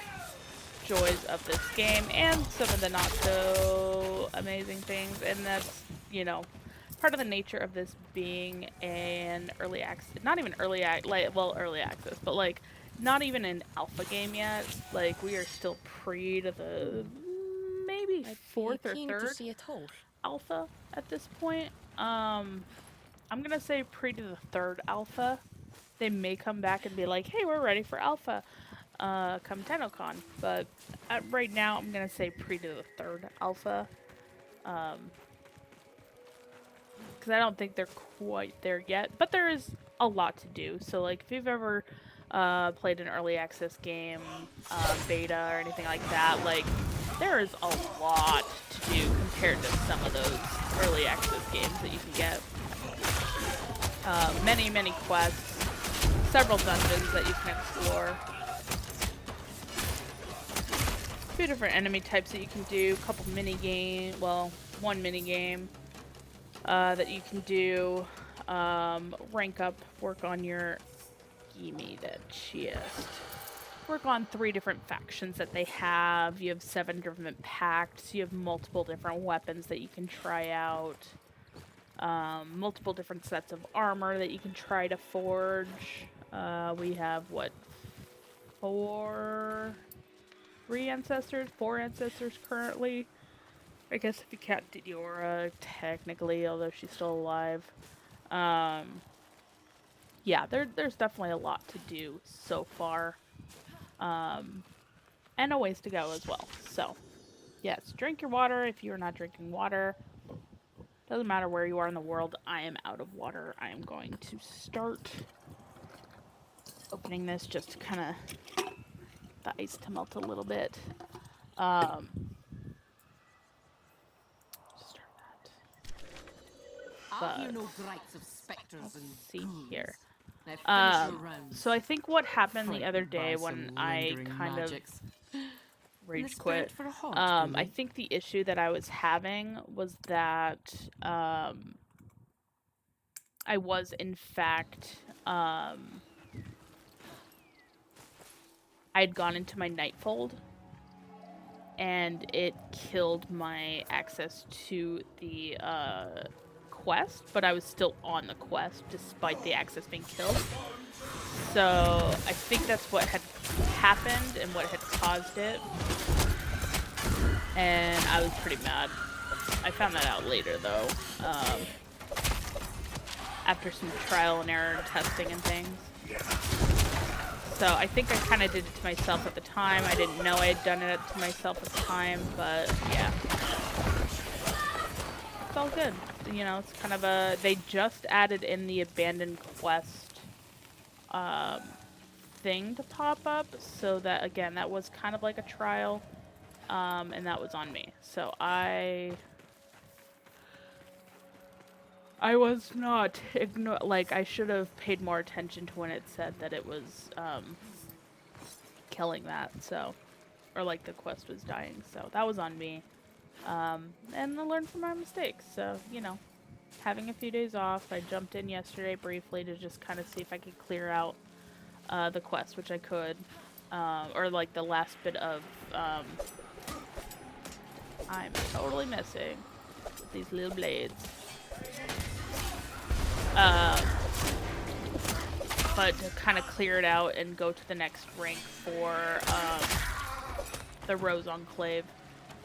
joys of this game and some of the not so amazing things, and that's, you know, part of the nature of this being an early access, not even early early access, but like not even an alpha game yet. Like we are still pre to the maybe fourth or third see it all. alpha at this point. I'm gonna say pre to the third alpha. They may come back and be like, "Hey, we're ready for alpha." Come TennoCon, but right now I'm gonna say pre to the third alpha. Because I don't think they're quite there yet, but there is a lot to do. So, like, if you've ever played an early access game, beta, or anything like that, like, there is a lot to do compared to some of those early access games that you can get. Many, many quests, several dungeons that you can explore. A few different enemy types that you can do, a couple mini game, well, one mini game. That you can do, rank up, work on your, give me that chest, work on 3 different factions that they have. You have 7 different pacts, you have multiple different weapons that you can try out, multiple different sets of armor that you can try to forge. We have, what, 4 ancestors currently. I guess if you count Diora, technically, although she's still alive. Yeah, there's definitely a lot to do so far. And a ways to go as well. So, yes, drink your water if you're not drinking water. Doesn't matter where you are in the world, I am out of water. I am going to start opening this just to kind of the ice to melt a little bit. I'll hear no gripes of spectres and see ghouls. here. Now finish your rounds. So I think what happened the other Frightened day by when some I lingering kind magics. of In the rage spirit quit, for a haunt, do I we? think the issue that I was having was that I was in fact I had gone into my Nightfold and it killed my access to the quest, but I was still on the quest despite the access being killed. So I think that's what had happened and what had caused it. And I was pretty mad. I found that out later though. After some trial and error testing and things. So I think I kind of did it to myself at the time. I didn't know I had done it to myself at the time, but yeah. It's all good. You know, it's kind of a... They just added in the abandoned quest thing to pop up. So that, again, that was kind of like a trial. And that was on me. So I was not like, I should have paid more attention to when it said that it was killing that, so, or like the quest was dying, so that was on me. And I learned from my mistakes, so, you know, having a few days off, I jumped in yesterday briefly to just kind of see if I could clear out the quest, which I could, or like the last bit of, I'm totally missing with these little blades. But to kind of clear it out and go to the next rank for the Rose Enclave.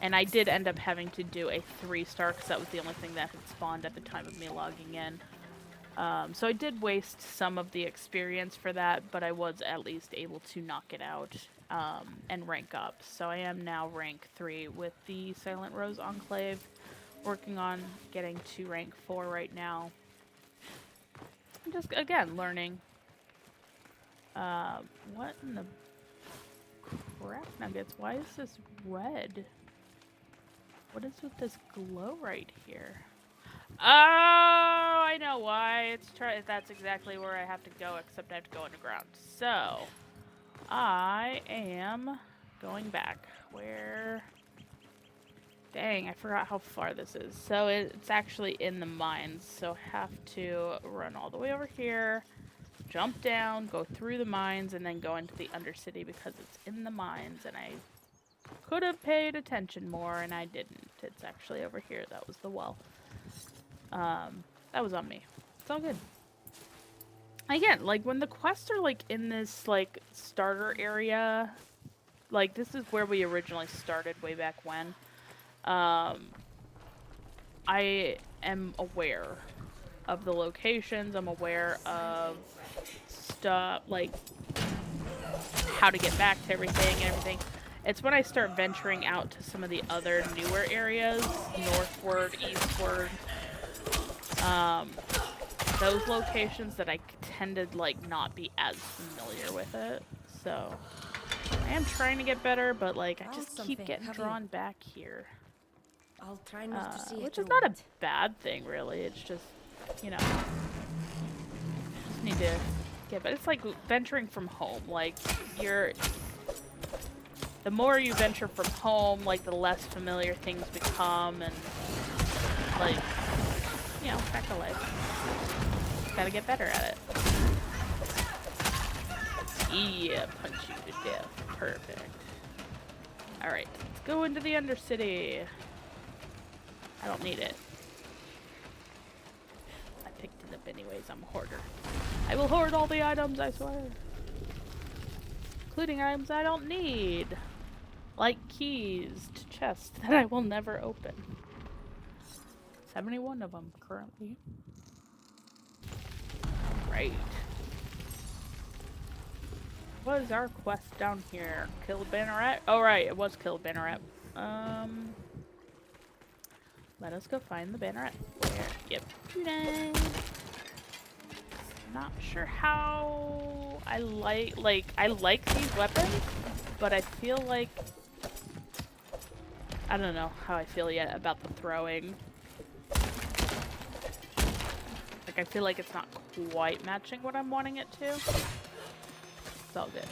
And I did end up having to do a 3-star because that was the only thing that had spawned at the time of me logging in. So I did waste some of the experience for that, but I was at least able to knock it out and rank up. So I am now rank 3 with the Silent Rose Enclave, working on getting to rank 4 right now. I'm just, again, learning. What in the crap nuggets? Why is this red? What is with this glow right here? Oh, I know why. That's exactly where I have to go, except I have to go underground. So, I am going back. Where? Dang, I forgot how far this is. So it's actually in the mines, so I have to run all the way over here, jump down, go through the mines, and then go into the Undercity because it's in the mines, and I could have paid attention more, and I didn't. It's actually over here. That was the well. That was on me. It's all good. Again, like, when the quests are, like, in this, like, starter area, like, this is where we originally started way back when. I am aware of the locations. I'm aware of stuff, like, how to get back to everything and everything. It's when I start venturing out to some of the other newer areas, northward, eastward, those locations that I tend to, like, not be as familiar with it. So, I am trying to get better, but, like, I just keep getting drawn back here. I'll try not to see Which it is not a ruined. bad thing, really. It's just, you know, just need to get, but it's like venturing from home. Like, the more you venture from home, like, the less familiar things become, and, like, you know, back to life. Gotta get better at it. Yeah, punch you to death. Perfect. Alright, let's go into the Undercity. I don't need it. I picked it up anyways, I'm a hoarder. I will hoard all the items, I swear. Including items I don't need. Like keys to chests that I will never open. 71 of them currently. Right. What is our quest down here? Kill a banneret? Oh right, it was kill a banneret. Let us go find the banneret. Where? Yep. Today. Not sure how I like these weapons, but I feel like I don't know how I feel yet about the throwing. Like, I feel like it's not quite matching what I'm wanting it to. It's all good.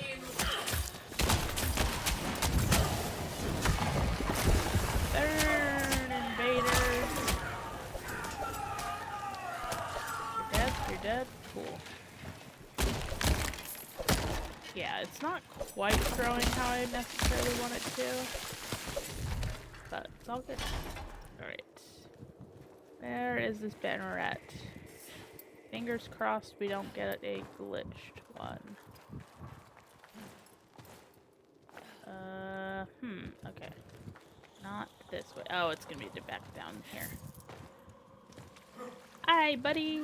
Burn, invaders. You're dead? You're dead? Cool. Yeah, it's not quite throwing how I necessarily want it to. But it's all good. Alright. Where is this banneret? Fingers crossed we don't get a glitched one. Okay. Not this way. Oh, it's gonna be back down here. Hi, buddy!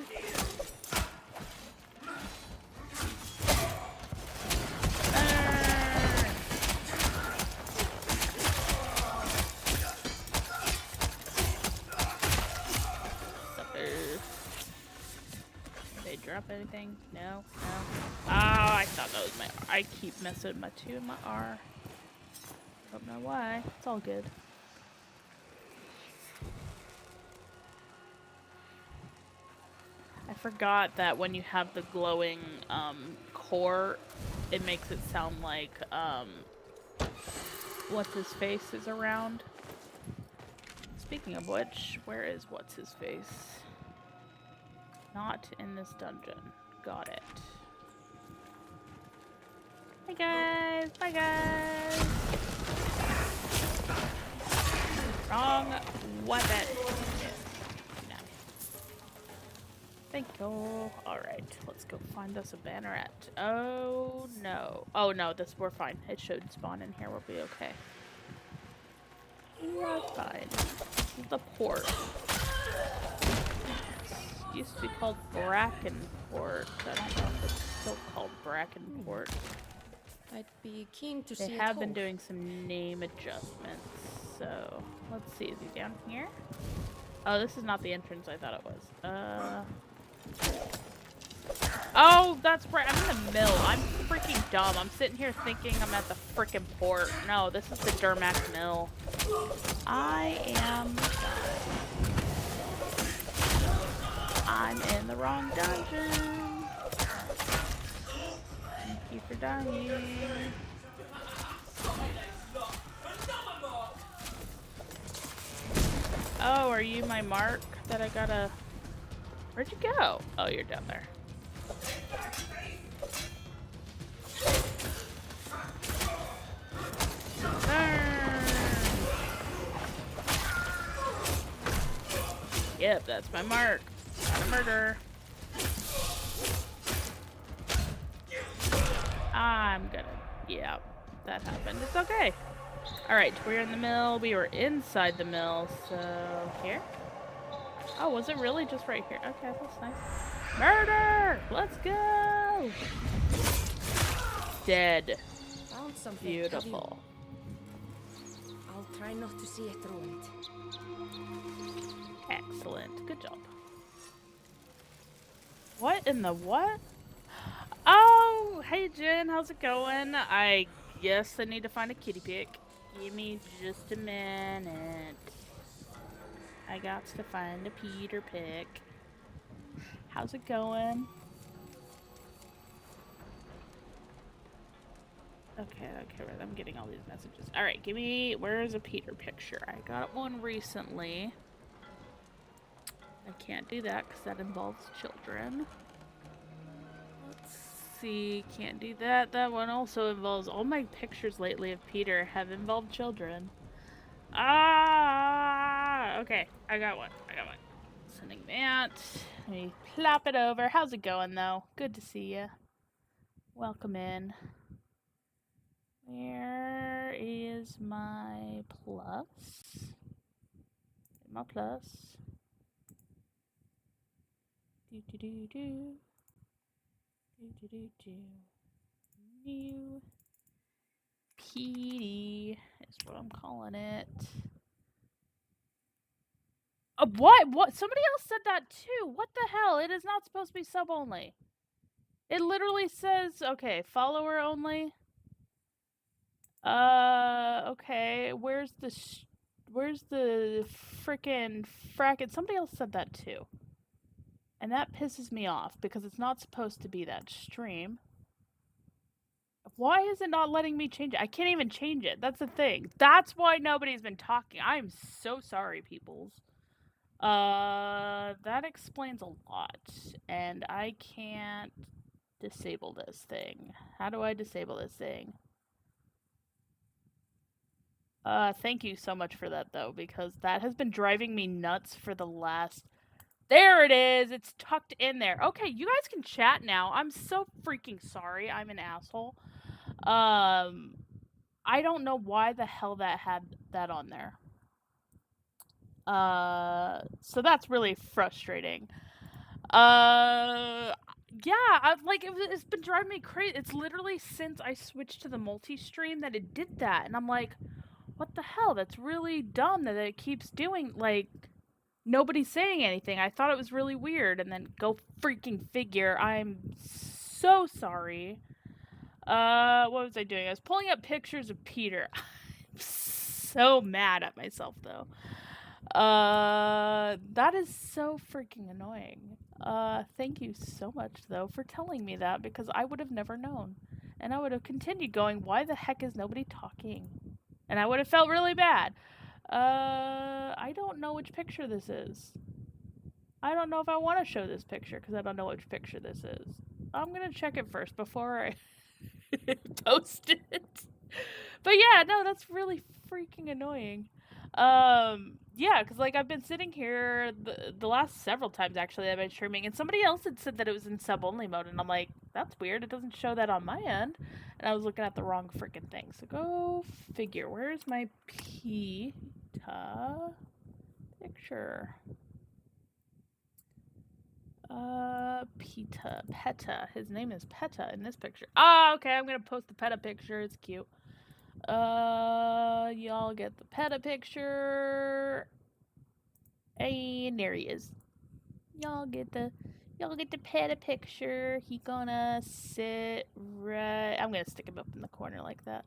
Drop anything? No? No? Oh, I thought that was my R. I keep messing my 2 and my R. Don't know why. It's all good. I forgot that when you have the glowing core, it makes it sound like what's his face is around. Speaking of which, where is what's his face? Not in this dungeon. Got it. Hi guys! Bye guys! Wrong weapon! No. Thank you. Alright, let's go find us a banneret. Oh no. Oh no, we're fine. It should spawn in here. We'll be okay. We're fine. This is the port. Used to be called Brackenport. I don't know if it's still called Brackenport. I'd be keen to see They it have been hold. doing some name adjustments. So, let's see. Is he down here? Oh, this is not the entrance I thought it was. Oh, that's right. I'm in the mill. I'm freaking dumb. I'm sitting here thinking I'm at the freaking port. No, this is the Durmac Mill. I am... I'm in the wrong dungeon. Thank you for dying. Oh, are you my mark that I gotta... Where'd you go? Oh, you're down there. Burn! Yep, that's my mark. Not a murderer. I'm gonna... Yeah, that happened. It's okay. Alright, we're in the mill. We were inside the mill, so... Here? Oh, was it really just right here? Okay, that's nice. Murder! Let's go! Dead. Found something. Beautiful. I'll try not to see it ruined. Excellent. Good job. What in the what? Oh, hey Jen, how's it going? I guess I need to find a kitty pic. Give me just a minute. I got to find a Peter pic. How's it going? Okay, I'm getting all these messages. Alright, give me... Where's a Peter picture? I got one recently. I can't do that because that involves children. Let's see, can't do that. That one also involves... All my pictures lately of Peter have involved children. Ah! Okay, I got one. Sending that. Let me plop it over. How's it going, though? Good to see you. Welcome in. Where is my plus? My plus. Do. New PD is what I'm calling it. What? Somebody else said that too. What the hell? It is not supposed to be sub only. It literally says, okay, follower only. Okay. Where's the frickin' fracket? Somebody else said that too. And that pisses me off because it's not supposed to be that stream. Why is it not letting me change it? I can't even change it. That's the thing. That's why nobody's been talking. I'm so sorry, peoples. That explains a lot. And I can't disable this thing. How do I disable this thing? Thank you so much for that, though, because that has been driving me nuts for the last... There it is! It's tucked in there. Okay, you guys can chat now. I'm so freaking sorry. I'm an asshole. I don't know why the hell that had that on there. So that's really frustrating. Yeah, it's been driving me crazy. It's literally since I switched to the multi-stream that it did that. And I'm like, what the hell? That's really dumb that it keeps doing, like, nobody's saying anything. I thought it was really weird. And then go freaking figure. I'm so sorry. What was I doing? I was pulling up pictures of Peter. I'm so mad at myself, though. That is so freaking annoying. Thank you so much, though, for telling me that, because I would have never known. And I would have continued going, why the heck is nobody talking? And I would have felt really bad. I don't know which picture this is. I don't know if I want to show this picture, because I don't know which picture this is. I'm gonna check it first before I post it. But yeah, no, that's really freaking annoying. Yeah, because, like, I've been sitting here the last several times, actually, I've been streaming, and somebody else had said that it was in sub-only mode, and I'm like, that's weird, it doesn't show that on my end, and I was looking at the wrong freaking thing, so go figure. Where's my PETA picture? PETA, his name is PETA in this picture. Oh, okay, I'm gonna post the PETA picture, it's cute. Y'all get the PETA picture. And there he is. Y'all get the PETA picture. He gonna sit right... I'm gonna stick him up in the corner like that,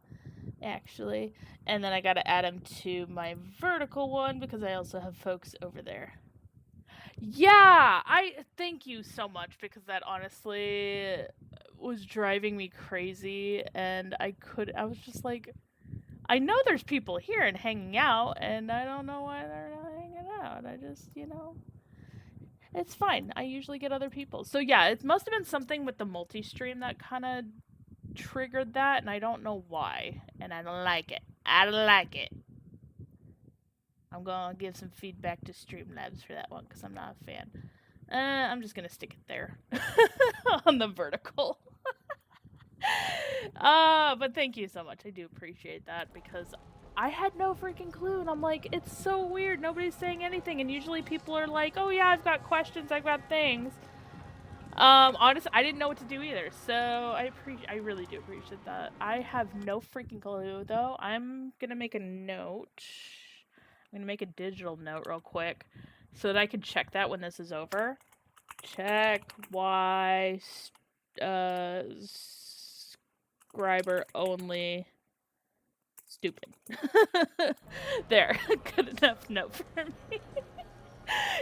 actually. And then I gotta add him to my vertical one because I also have folks over there. Yeah, I thank you so much, because that honestly was driving me crazy, and I was just like, I know there's people here and hanging out, and I don't know why they're not hanging out. I just, it's fine. I usually get other people. So yeah, it must have been something with the multi-stream that kind of triggered that, and I don't know why. And I don't like it. I don't like it. I'm gonna give some feedback to Streamlabs for that one because I'm not a fan. I'm just gonna stick it there on the vertical. But thank you so much. I do appreciate that because I had no freaking clue, and I'm like, it's so weird. Nobody's saying anything, and usually people are like, oh yeah, I've got questions, I've got things. Honestly, I didn't know what to do either, so I really do appreciate that. I have no freaking clue, though. I'm gonna make a note. I'm gonna make a digital note real quick so that I can check that when this is over. Check why subscriber only stupid. There, good enough note for me.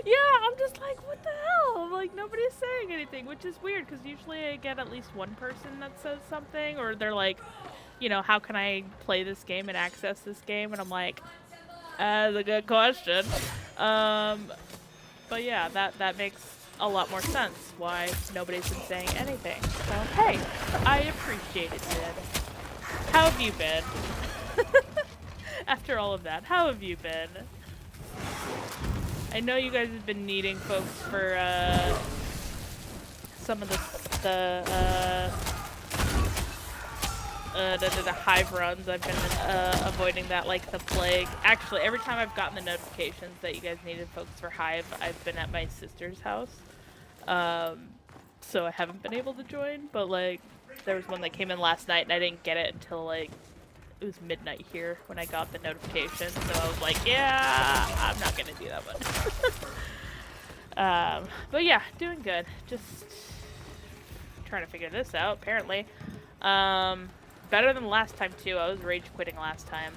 Yeah, I'm just like, what the hell? Like, nobody's saying anything, which is weird, because usually I get at least one person that says something, or they're like, you know, how can I play this game and access this game? And I'm like, that's a good question. But yeah, that makes a lot more sense why nobody's been saying anything. So, hey, I appreciate it, Sid. How have you been? After all of that, how have you been? I know you guys have been needing folks for some of the hive runs. I've been avoiding that like the plague. Actually, every time I've gotten the notifications that you guys needed folks for hive, I've been at my sister's house. So I haven't been able to join, but like there was one that came in last night and I didn't get it until like it was midnight here when I got the notification, so I was like, yeah, I'm not gonna do that one. But yeah, doing good. Just trying to figure this out, apparently. Better than last time, too. I was rage quitting last time.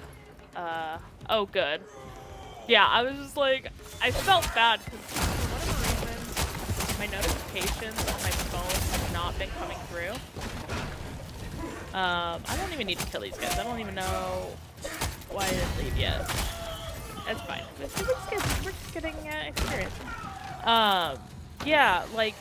Oh, good. Yeah, I was just like, I felt bad, because for whatever reason, my notifications on my phone have not been coming through. I don't even need to kill these guys. I don't even know why I didn't leave yet. That's fine. We're just getting experience. Yeah, like,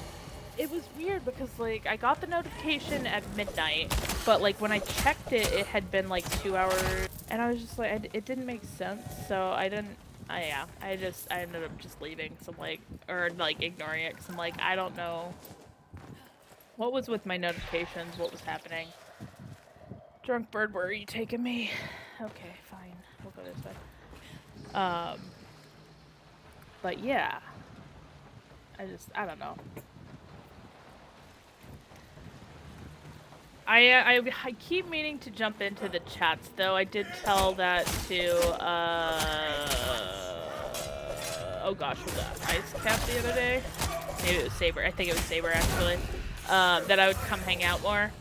it was weird because, like, I got the notification at midnight, but, like, when I checked it, it had been, like, 2 hours, and I was just like, it didn't make sense, so I didn't, yeah, I ended up just leaving, so I'm like, or, like, ignoring it, because I'm like, I don't know what was with my notifications, what was happening. Drunk bird, where are you taking me? Okay, fine. We'll go this way. But yeah. I don't know. I keep meaning to jump into the chats, though. I did tell that to, oh gosh, was that Ice Cap the other day? Maybe it was Saber. I think it was Saber, actually. That I would come hang out more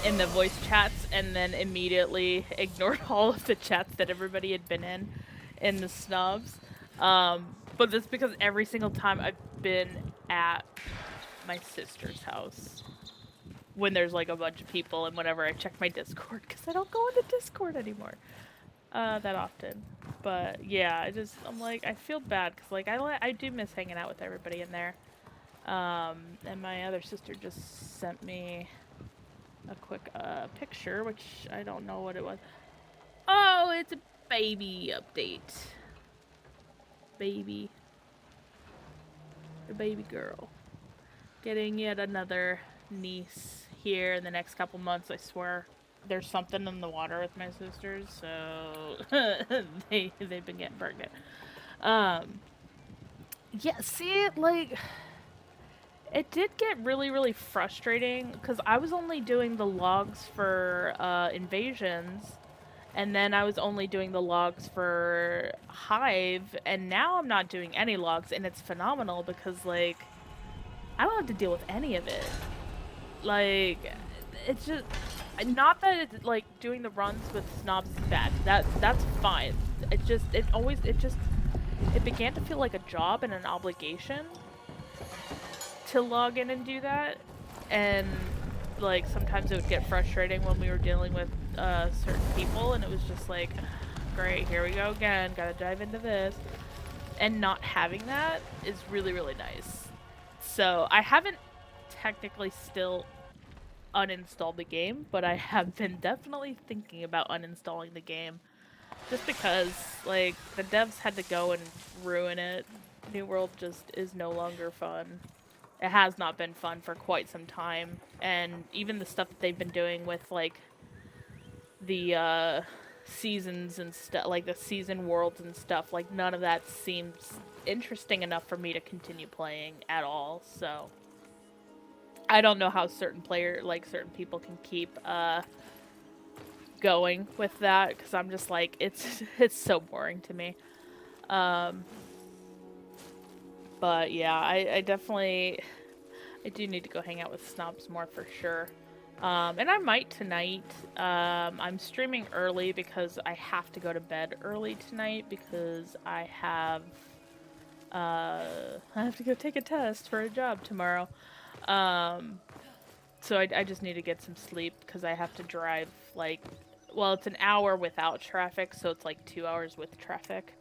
in the voice chats, and then immediately ignored all of the chats that everybody had been in the snubs. But that's because every single time I've been at my sister's house, when there's like a bunch of people, and whenever I check my Discord, because I don't go into Discord anymore that often. But yeah, I'm like, I feel bad, because like I do miss hanging out with everybody in there. And my other sister just sent me a quick picture, which I don't know what it was. Oh, it's a baby update. Baby. A baby girl. Getting yet another niece here in the next couple months, I swear. There's something in the water with my sisters, so they've been getting pregnant. Yeah, see, like, it did get really, really frustrating, because I was only doing the logs for invasions, and then I was only doing the logs for Hive, and now I'm not doing any logs, and it's phenomenal, because, like, I don't have to deal with any of it. Like, it's just, not that it's, like, doing the runs with snobs is bad. That's fine. It began to feel like a job and an obligation to log in and do that, and like sometimes it would get frustrating when we were dealing with certain people, and it was just like, great, here we go again, gotta dive into this. And not having that is really, really nice. So I haven't technically still uninstalled the game, but I have been definitely thinking about uninstalling the game. Just because, like, the devs had to go and ruin it. New World just is no longer fun. It has not been fun for quite some time. And even the stuff that they've been doing with, like, the seasons and stuff, like the season worlds and stuff, like, none of that seems interesting enough for me to continue playing at all. So I don't know how certain people can keep going with that, because I'm just like, it's so boring to me. But yeah, I definitely, I do need to go hang out with snobs more for sure. And I might tonight. I'm streaming early because I have to go to bed early tonight because I have to go take a test for a job tomorrow. So I just need to get some sleep because I have to drive, like, well, it's an hour without traffic, so it's like 2 hours with traffic.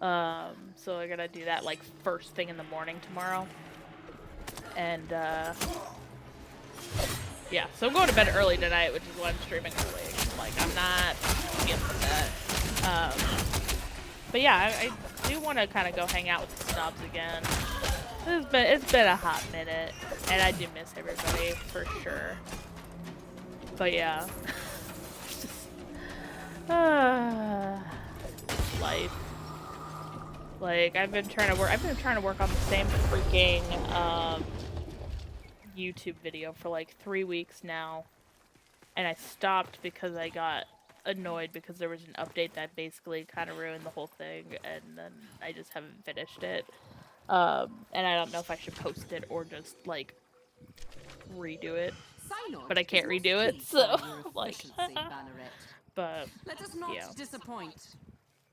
So I gotta do that, like, first thing in the morning tomorrow. And, yeah, so I'm going to bed early tonight, which is why I'm streaming early. Like, I'm not feeling that. But yeah, I do want to kind of go hang out with the snobs again. It's been a hot minute, and I do miss everybody for sure. But yeah, it's just life. Like, I've been trying to work on the same freaking YouTube video for like 3 weeks now, and I stopped because I got annoyed because there was an update that basically kind of ruined the whole thing, and then I just haven't finished it. And I don't know if I should post it or just, like, redo it. But I can't redo it, so, like, but, Let us not yeah. disappoint.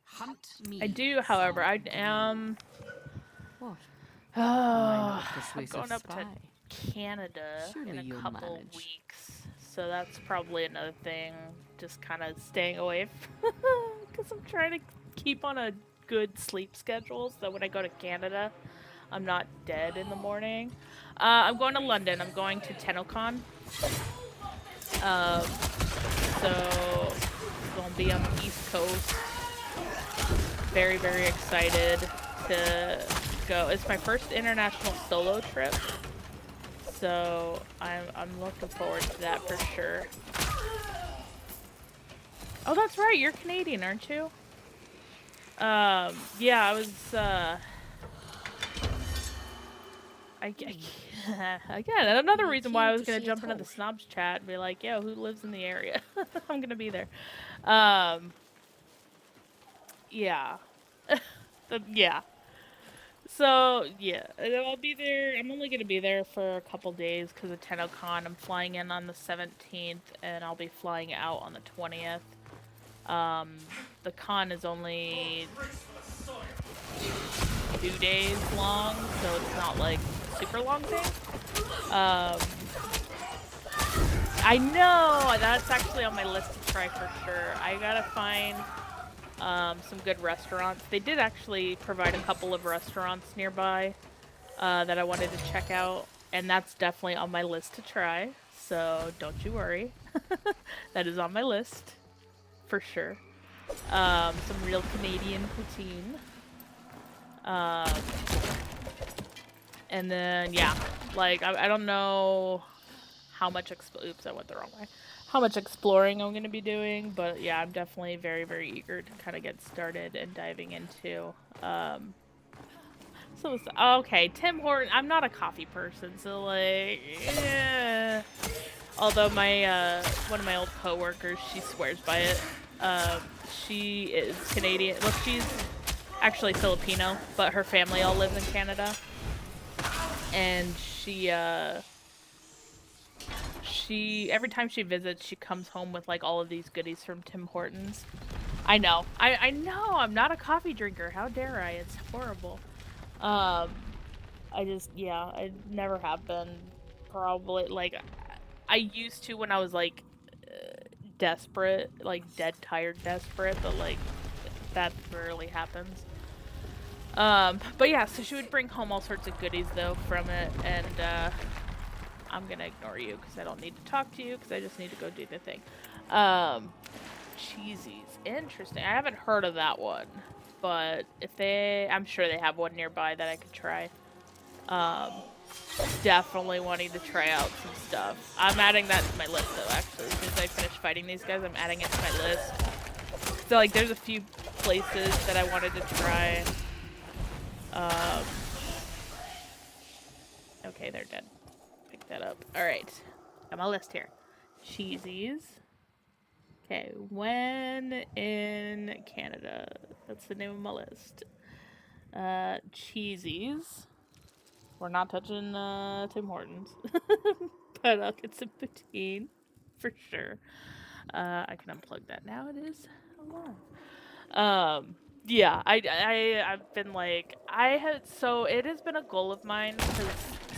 Hunt me. I do, however, I am... What? I'm persuasive going up spy? to Canada Surely in a you'll couple manage. weeks, so that's probably another thing, just kind of staying away, because I'm trying to keep on a good sleep schedule, so when I go to Canada, I'm not dead in the morning. I'm going to London. I'm going to TennoCon. So gonna be on the East Coast. Very, very excited to go. It's my first international solo trip, so I'm looking forward to that for sure. Oh, that's right. You're Canadian, aren't you? Yeah, I was. Again, another reason why I was gonna jump into the snobs chat and be like, "Yo, who lives in the area?" I'm gonna be there. Yeah. Yeah. So, yeah, I'll be there. I'm only gonna be there for a couple days because of TennoCon. I'm flying in on the 17th, and I'll be flying out on the 20th. The con is only 2 days long, so it's not like a super long thing. I know! That's actually on my list to try for sure. I gotta find some good restaurants. They did actually provide a couple of restaurants nearby that I wanted to check out, and that's definitely on my list to try, so don't you worry. That is on my list, for sure. Some real Canadian poutine. And then, yeah, like, I don't know how much oops, I went the wrong way. How much exploring I'm going to be doing, but yeah, I'm definitely very, very eager to kind of get started and diving into, okay, Tim Horton, I'm not a coffee person, so, like, yeah. Although my, one of my old coworkers, she swears by it. She is Canadian, well, she's actually Filipino, but her family all lives in Canada. And she every time she visits, she comes home with, like, all of these goodies from Tim Hortons. I know. I know. I'm not a coffee drinker. How dare I? It's horrible. I never have been. Probably, like, I used to when I was, like, desperate, like, dead tired desperate, but, like, that rarely happens. But yeah, so she would bring home all sorts of goodies, though, from it, and, I'm gonna ignore you, because I don't need to talk to you, because I just need to go do the thing. Cheesies. Interesting. I haven't heard of that one. But I'm sure they have one nearby that I could try. Definitely wanting to try out some stuff. I'm adding that to my list though, actually. As soon as I finish fighting these guys, I'm adding it to my list. So like there's a few places that I wanted to try. Okay, they're dead. Pick that up. Alright. Got my list here. Cheesies. Okay, when in Canada. That's the name of my list. Cheesies. We're not touching Tim Hortons. But I'll get some poutine. For sure. I can unplug that now. It is alive. Yeah, I've been like, it has been a goal of mine,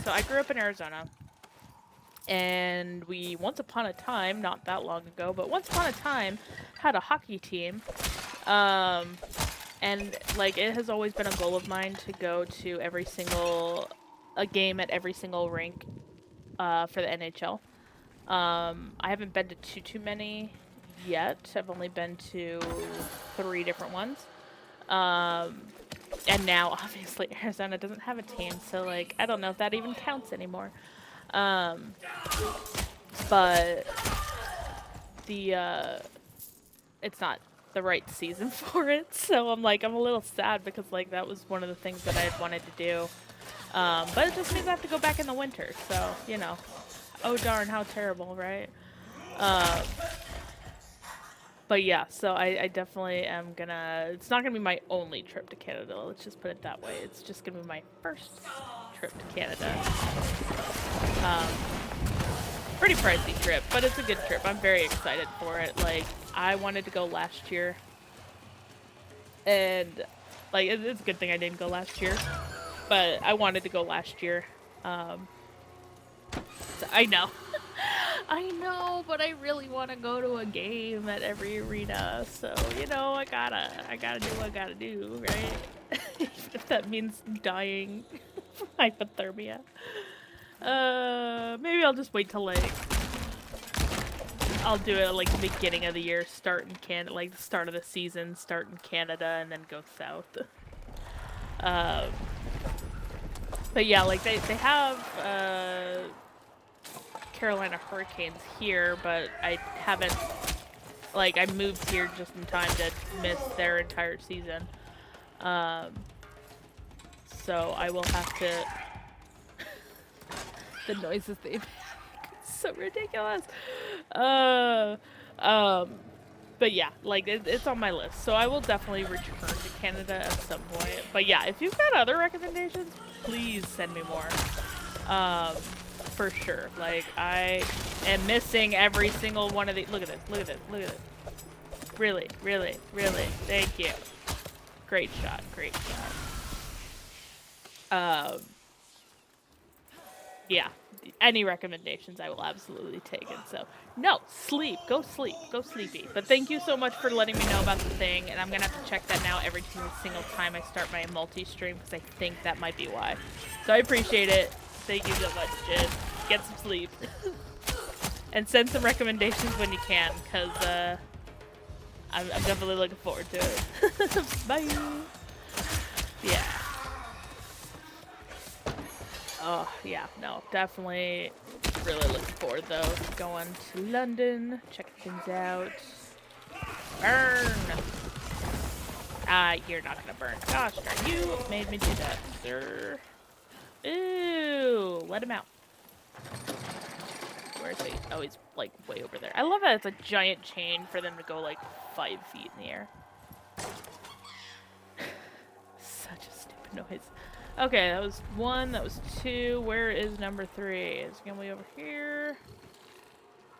so I grew up in Arizona, and we once upon a time, not that long ago, but once upon a time, had a hockey team, and like, it has always been a goal of mine to go to a game at every single rink, for the NHL. I haven't been to too many yet. I've only been to 3 different ones. And now, obviously, Arizona doesn't have a team, so, like, I don't know if that even counts anymore. But it's not the right season for it, so I'm a little sad because, like, that was one of the things that I had wanted to do. But it just means I have to go back in the winter, so, you know. Oh darn, how terrible, right? But yeah, so I definitely am it's not gonna be my only trip to Canada, let's just put it that way. It's just gonna be my first trip to Canada. Pretty pricey trip, but it's a good trip. I'm very excited for it. Like, I wanted to go last year. And, like, it's a good thing I didn't go last year. But I wanted to go last year. So I know. I know, but I really want to go to a game at every arena, so, you know, I gotta do what I gotta do, right? Even if that means dying from hypothermia. Maybe I'll just wait till, like, I'll do it, like, the beginning of the year, start in Canada, like, the start of the season, start in Canada, and then go south. But yeah, like, they have, Carolina Hurricanes here, but I haven't, like, I moved here just in time to miss their entire season. So I will have to, the noises they make, it's so ridiculous. But yeah, like, it's on my list, so I will definitely return to Canada at some point. But yeah, if you've got other recommendations, please send me more. For sure. Like, I am missing every single one of these. Look at this, look at this, look at this. Really, really, really. Thank you. Great shot, great shot. Yeah. Any recommendations I will absolutely take it. So, no, sleep. Go sleep. Go sleepy. But thank you so much for letting me know about the thing, and I'm gonna have to check that now every single time I start my multi-stream, because I think that might be why. So I appreciate it. Thank you so much, Jid. Get some sleep. And send some recommendations when you can, because I'm definitely looking forward to it. Bye! Yeah. Oh, yeah, no, definitely really looking forward, though, going to London, checking things out. Burn! You're not gonna burn. Gosh darn, you made me do that, sir. Ooh, let him out. Where is he? Oh, he's, like, way over there. I love that it's a giant chain for them to go, like, 5 feet in the air. Such a stupid noise. Okay, that was 1, that was 2. Where is number 3? Is it gonna be over here?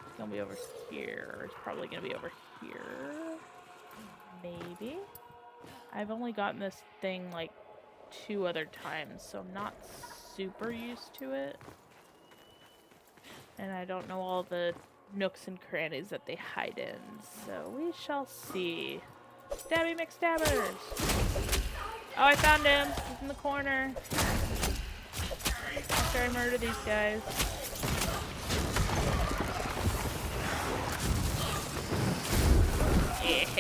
It's gonna be over here. It's probably gonna be over here. Maybe? I've only gotten this thing, like, 2 other times, so I'm not super used to it. And I don't know all the nooks and crannies that they hide in, so we shall see. Stabby McStabbers! Oh, I found him! He's in the corner. After I murder these guys.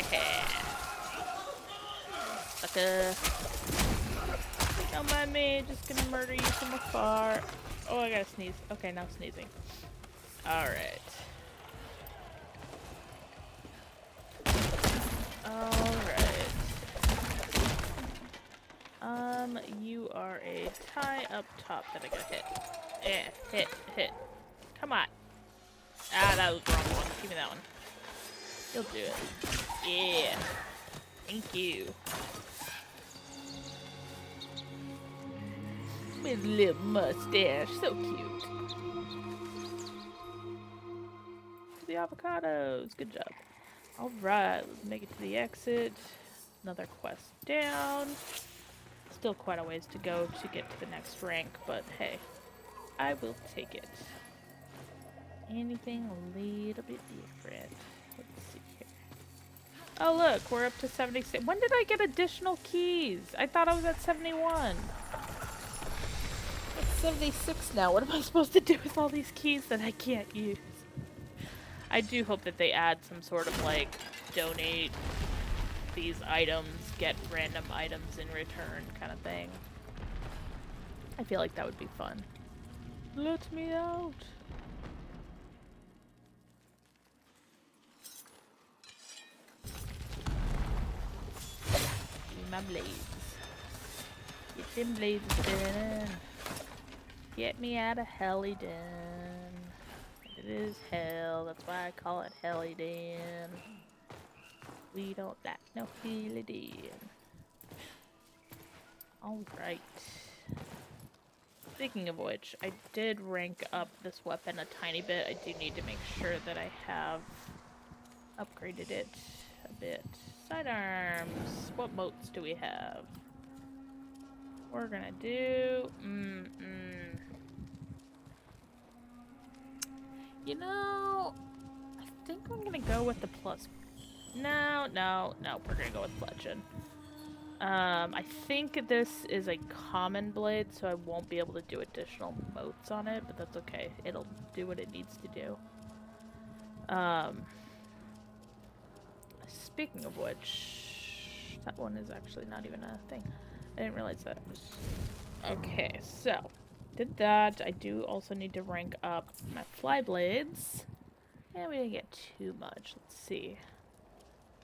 Okay. Sucker. Don't mind me, just gonna murder you from afar. Oh, I gotta sneeze. Okay, now sneezing. Alright. Alright. You are a tie up top that I gotta hit. Yeah, hit. Come on. Ah, that was the wrong one. Give me that one. You'll do it. Yeah. Thank you. With a little mustache. So cute. The avocados. Good job. Alright, let's make it to the exit. Another quest down. Still quite a ways to go to get to the next rank, but hey, I will take it. Anything a little bit different. Let's see here. Oh look, we're up to 76. When did I get additional keys? I thought I was at 71. It's 76 now. What am I supposed to do with all these keys that I can't use? I do hope that they add some sort of like donate these items, get random items in return kind of thing. I feel like that would be fun. Let me out. Give my blades. Get them blades done. Get me out of Hellyden. It is hell, that's why I call it Hellyden. We don't like no Hellyden. Alright. Speaking of which, I did rank up this weapon a tiny bit. I do need to make sure that I have upgraded it a bit. Sidearms. What moats do we have? We're gonna do... You know, I think I'm gonna go with the plus. No, we're gonna go with bludgeon. I think this is a common blade, so I won't be able to do additional motes on it, but that's okay. It'll do what it needs to do. Speaking of which, that one is actually not even a thing. I didn't realize that. Okay, so did that. I do also need to rank up my fly blades. And we didn't get too much. Let's see.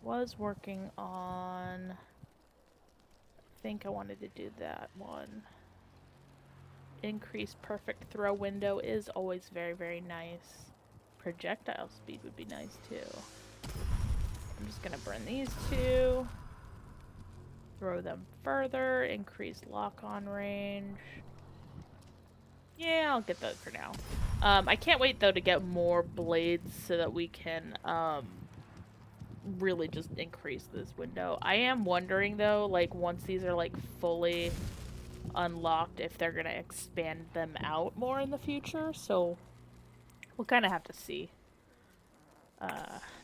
Was working on... I think I wanted to do that one. Increased perfect throw window is always very, very nice. Projectile speed would be nice too. I'm just gonna burn these two. Throw them further. Increase lock-on range. Yeah, I'll get that for now. I can't wait though to get more blades so that we can really just increase this window. I am wondering though, like once these are like fully unlocked, if they're gonna expand them out more in the future, so we'll kind of have to see.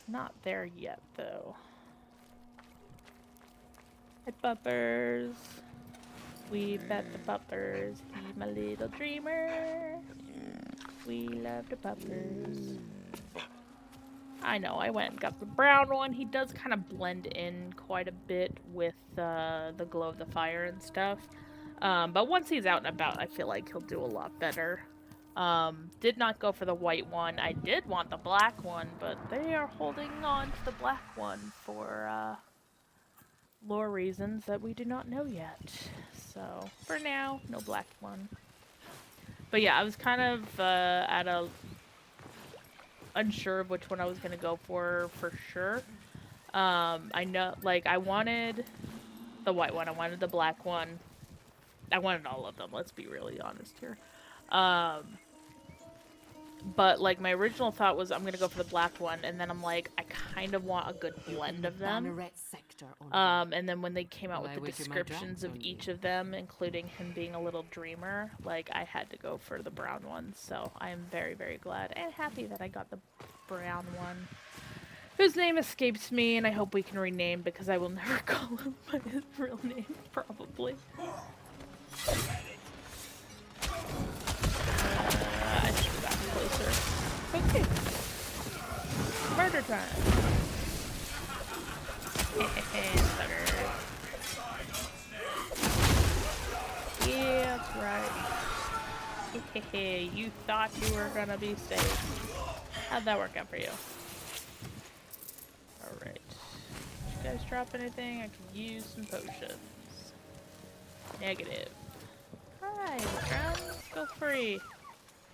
Not there yet though. Hi puppers. We pet the puppers. He's my little dreamer. We love the puppers. I know, I went and got the brown one. He does kind of blend in quite a bit with the glow of the fire and stuff. But once he's out and about, I feel like he'll do a lot better. Did not go for the white one. I did want the black one, but they are holding on to the black one for lore reasons that we do not know yet. So, for now, no black one. But yeah, I was kind of at a... unsure of which one I was gonna go for sure. I know, like, I wanted the white one, I wanted the black one, I wanted all of them, let's be really honest here. But, like, my original thought was I'm gonna go for the black one, and then I'm like, I kind of want a good blend of them. And then when they came out with the descriptions of each of them, including him being a little dreamer, like, I had to go for the brown one. So I am very, very glad and happy that I got the brown one, whose name escapes me, and I hope we can rename, because I will never call him by his real name, probably. I should have gotten closer. Okay. Murder time. Sucker. Yeah, that's right. You thought you were gonna be safe. How'd that work out for you? Alright. Did you guys drop anything? I could use some potions. Negative. Hi, friends. Go free.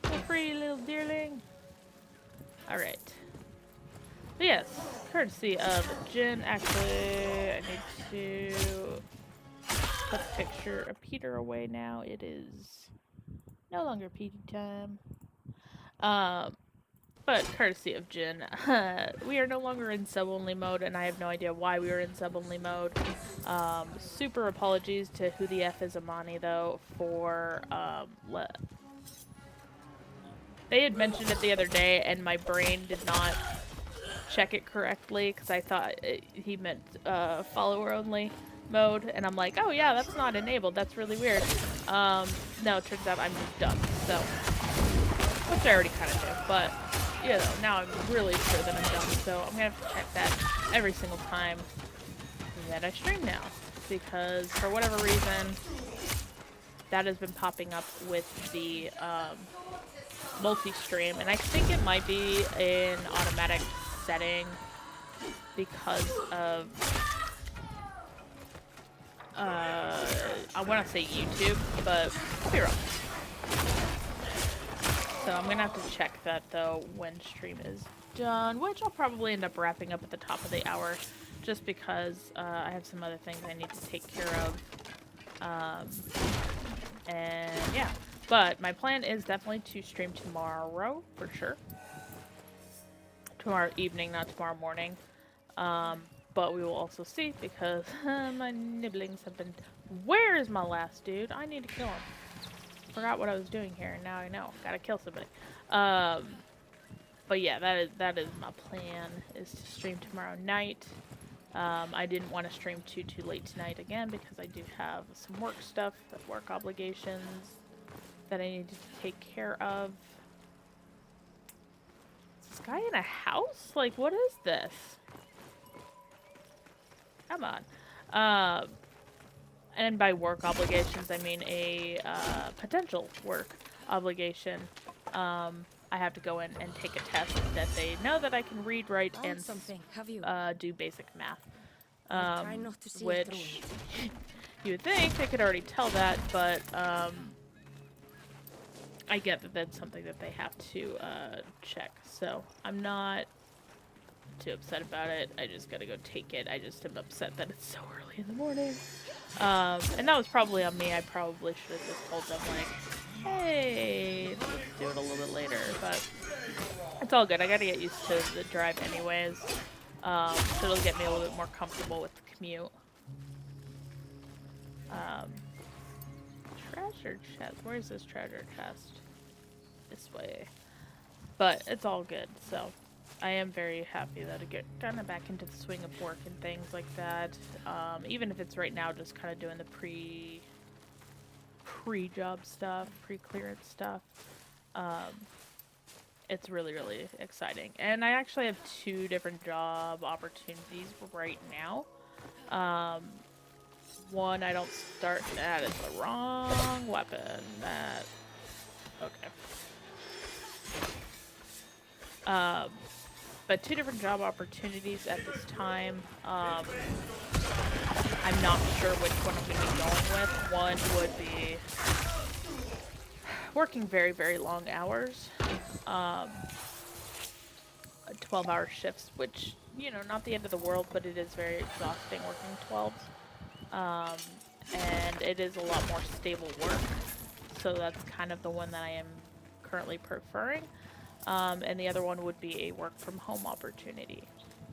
Go free, little dearling. Alright. But yes, courtesy of Jin, actually, I need to put the picture of Peter away now. It is no longer PD time. But courtesy of Jin, we are no longer in sub-only mode, and I have no idea why we were in sub-only mode. Super apologies to Who the F is Amani, though, for, they had mentioned it the other day, and my brain did not check it correctly, because I thought he meant, follower-only mode, and I'm like, oh yeah, that's not enabled, that's really weird. No, it turns out I'm just dumb, so, which I already kind of knew, but, you know, now I'm really sure that I'm dumb, so I'm gonna have to check that every single time that I stream now, because for whatever reason, that has been popping up with the, multi-stream, and I think it might be an automatic setting because of, I want to say YouTube, but I'll be wrong. So I'm gonna have to check that though when stream is done, which I'll probably end up wrapping up at the top of the hour, just because I have some other things I need to take care of. And yeah, but my plan is definitely to stream tomorrow for sure. Tomorrow evening, not tomorrow morning. But we will also see, because my nibblings have been... Where is my last dude? I need to kill him. Forgot what I was doing here, and now I know. Gotta kill somebody. But yeah, that is my plan, is to stream tomorrow night. I didn't want to stream too late tonight again, because I do have some work stuff, work obligations that I need to take care of. Is this guy in a house? Like, what is this? Come on. And by work obligations, I mean a potential work obligation. I have to go in and take a test that they know that I can read, write, and something. Have you? do basic math. Try not to see it Which you would think they could already tell that, but I get that that's something that they have to check. So I'm not too upset about it. I just gotta go take it. I just am upset that it's so early in the morning. And that was probably on me. I probably should have just told them, like, hey, let's do it a little bit later. But it's all good. I gotta get used to the drive anyways. So it'll get me a little bit more comfortable with the commute. Treasure chest. Where's this treasure chest? This way. But it's all good, so I am very happy that I get kind of back into the swing of work and things like that. Even if it's right now just kind of doing the pre-job stuff, pre-clearance stuff. It's really, really exciting. And I actually have 2 different job opportunities right now. One, I don't start... That is the wrong weapon. That... Okay. But 2 different job opportunities at this time. I'm not sure which one I'm going to be going with. One would be working very, very long hours. 12-hour shifts, which, you know, not the end of the world, but it is very exhausting working 12s. And it is a lot more stable work. So that's kind of the one that I am currently preferring. And the other one would be a work from home opportunity,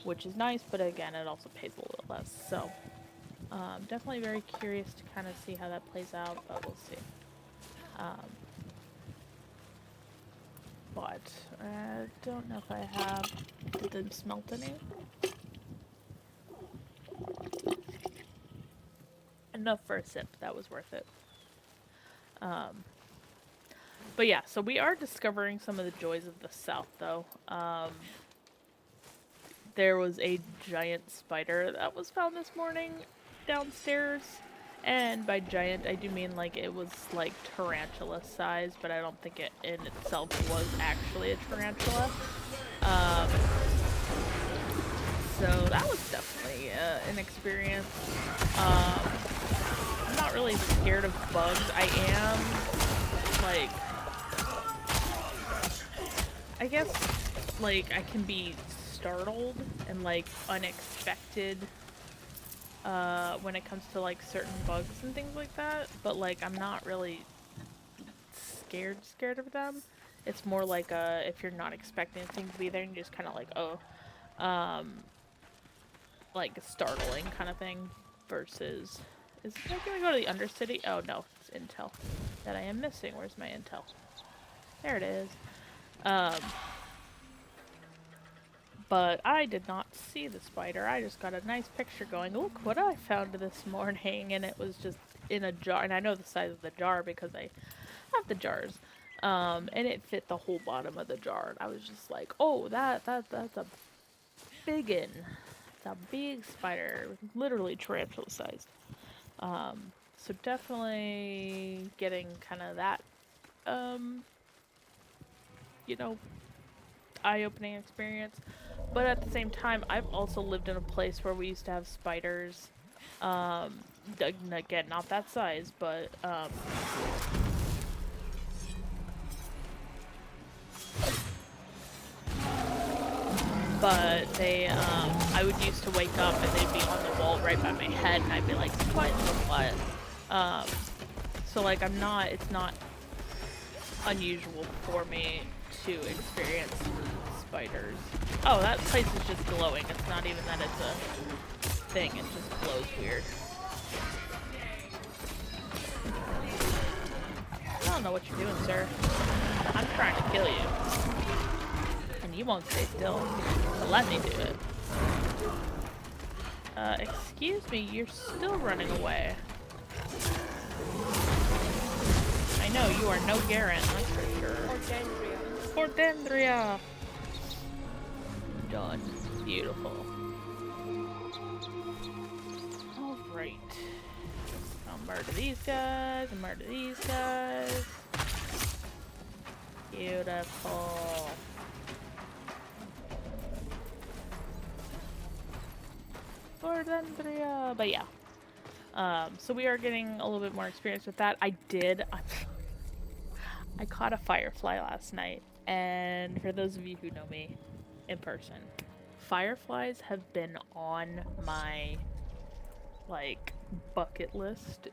which is nice, but again, it also pays a little less. So, definitely very curious to kind of see how that plays out, but we'll see. But I don't know if I have... Did them smelt any? Enough for a sip. That was worth it. But yeah, so we are discovering some of the joys of the South, though. there was a giant spider that was found this morning downstairs. And by giant, I do mean like it was like tarantula size, but I don't think it in itself was actually a tarantula. Um, so that was definitely an experience. I'm not really scared of bugs. I am, like, I guess, like, I can be startled and, like, unexpected when it comes to, like, certain bugs and things like that. But, like, I'm not really scared of them. It's more like if you're not expecting a thing to be there and you're just kind of like, oh, like a startling kind of thing versus, is it gonna go to the Undercity? Oh no, it's intel that I am missing. Where's my intel? There it is. But I did not see the spider. I just got a nice picture going, look what I found this morning, and it was just in a jar, and I know the size of the jar because I have the jars. And it fit the whole bottom of the jar, and I was just like, oh, that's a biggin. It's a big spider, literally tarantula sized. So definitely getting kind of that, you know, eye-opening experience. But at the same time, I've also lived in a place where we used to have spiders. Again, not that size, but they, I would used to wake up and they'd be on the wall right by my head, and I'd be like, what? So like, it's not unusual for me to experience spiders. Oh, that place is just glowing. It's not even that it's a thing, it just glows weird. I don't know what you're doing, sir. I'm trying to kill you. And you won't stay still. So let me do it. Excuse me, you're still running away. I know, you are no Garen, that's for sure. Ordendria! Done. Beautiful. Alright. I'll murder these guys, and murder these guys. Beautiful. Ordendria! But yeah. So we are getting a little bit more experience with that. I caught a firefly last night, and for those of you who know me in person, fireflies have been on my, like, bucket list,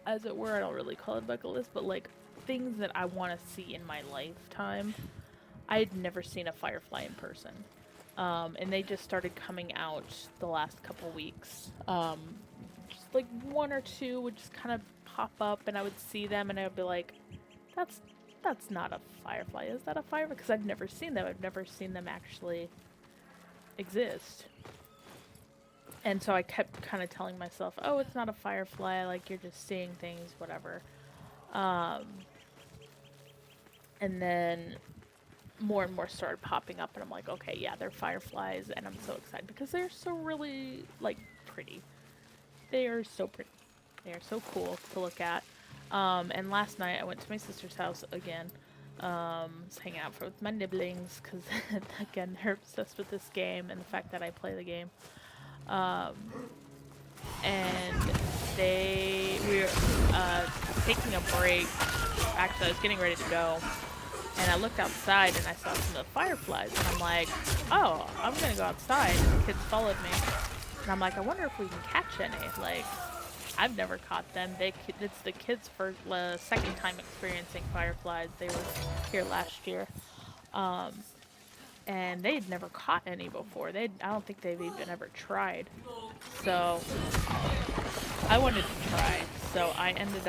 as it were. I don't really call it bucket list, but like things that I want to see in my lifetime. I had never seen a firefly in person, and they just started coming out the last couple weeks. Just like one or two would just kind of pop up, and I would see them, and I would be like, that's not a firefly. Is that a firefly? Because I've never seen them. I've never seen them actually exist. And so I kept kind of telling myself, oh, it's not a firefly, like, you're just seeing things, whatever. And then more and more started popping up, and I'm like, okay, yeah, they're fireflies, and I'm so excited because they're so really, like, pretty. They are so pretty. They are so cool to look at. And last night I went to my sister's house again. Was hanging out with my nibblings because, again, they're obsessed with this game and the fact that I play the game. And we were taking a break. Actually, I was getting ready to go, and I looked outside and I saw some of the fireflies, and I'm like, oh, I'm gonna go outside. And the kids followed me, and I'm like, I wonder if we can catch any. Like, I've never caught them. It's the kids' second time experiencing fireflies. They were here last year. And they'd never caught any before. I don't think they've even ever tried. So I wanted to try. So I ended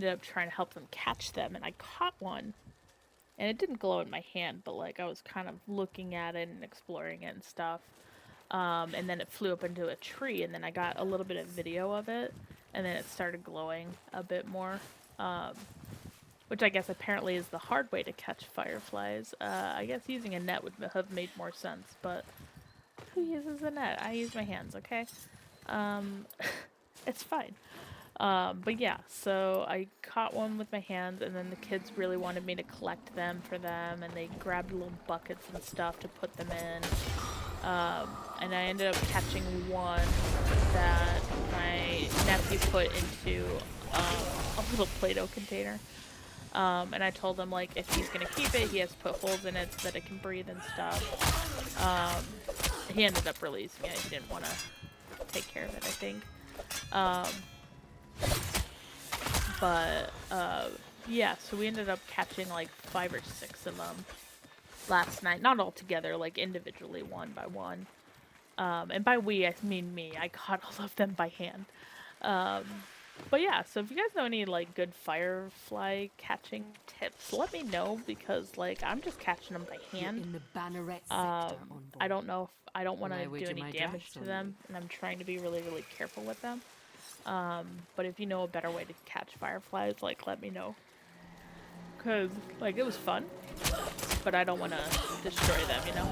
up trying to help them catch them, and I caught one. And it didn't glow in my hand, but like I was kind of looking at it and exploring it and stuff. And then it flew up into a tree, and then I got a little bit of video of it, and then it started glowing a bit more. which I guess apparently is the hard way to catch fireflies. I guess using a net would have made more sense, but who uses a net? I use my hands, okay? Um, it's fine. But yeah, so I caught one with my hands, and then the kids really wanted me to collect them for them, and they grabbed little buckets and stuff to put them in. And I ended up catching one that my nephew put into a little Play-Doh container. And I told him, like, if he's gonna keep it, he has to put holes in it so that it can breathe and stuff. He ended up releasing it. He didn't want to take care of it, I think. But yeah, so we ended up catching like 5 or 6 of them last night. Not all together, like individually, one by one. And by we, I mean me. I caught all of them by hand. But yeah, so if you guys know any like good firefly catching tips, let me know, because like I'm just catching them by hand. In the Banneret sector on board. I don't know if I don't want Well, I to do wager any my damage dash to on them, and I'm trying to be really, really careful with them. But if you know a better way to catch fireflies, like let me know. Cause like it was fun, but I don't want to destroy them, you know?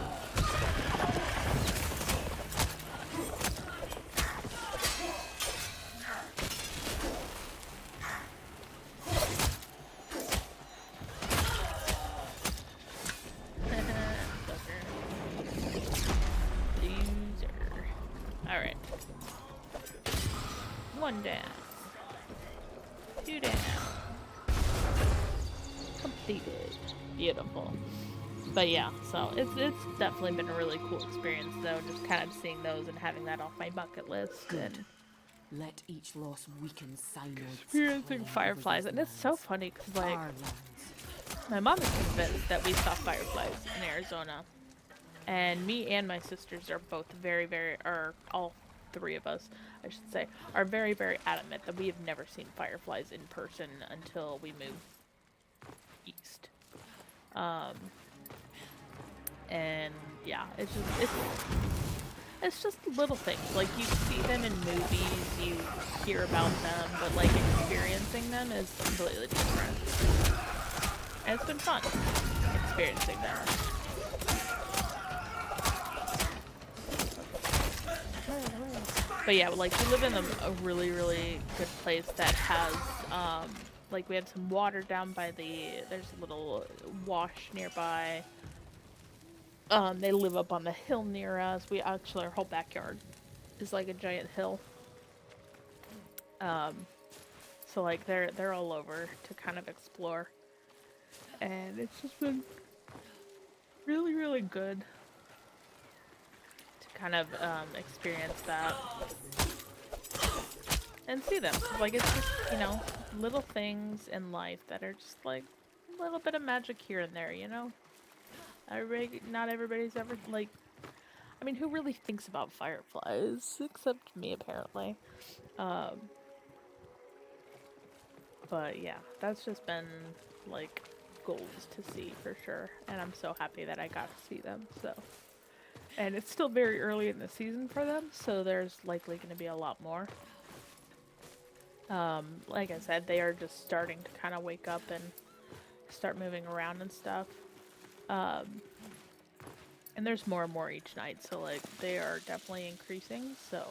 Alright. 1 down. 2 down. Completed. Beautiful. But yeah, so it's definitely been a really cool experience though, just kind of seeing those and having that off my bucket list. Good. And Let each loss weaken Synods. experiencing fireflies. And it's so funny because like Our lands. my mom is convinced that we saw fireflies in Arizona. And me and my sisters are both very, or all 3 of us, I should say, are very, very adamant that we have never seen fireflies in person until we moved east. And yeah, it's just little things. Like you see them in movies, you hear about them, but like experiencing them is completely different. And it's been fun experiencing them. But yeah, like we live in a really, really good place that has, like we had some water down by there's a little wash nearby. They live up on the hill near us. Our whole backyard is like a giant hill. So like they're all over to kind of explore. And it's just been really, really good kind of experience that and see them. Like it's just, you know, little things in life that are just like a little bit of magic here and there, you know? Not everybody's ever like, I mean, who really thinks about fireflies except me apparently. But yeah, that's just been like goals to see for sure, and I'm so happy that I got to see them. So, and it's still very early in the season for them, so there's likely going to be a lot more. Like I said, they are just starting to kind of wake up and start moving around and stuff. And there's more and more each night, so like they are definitely increasing. So,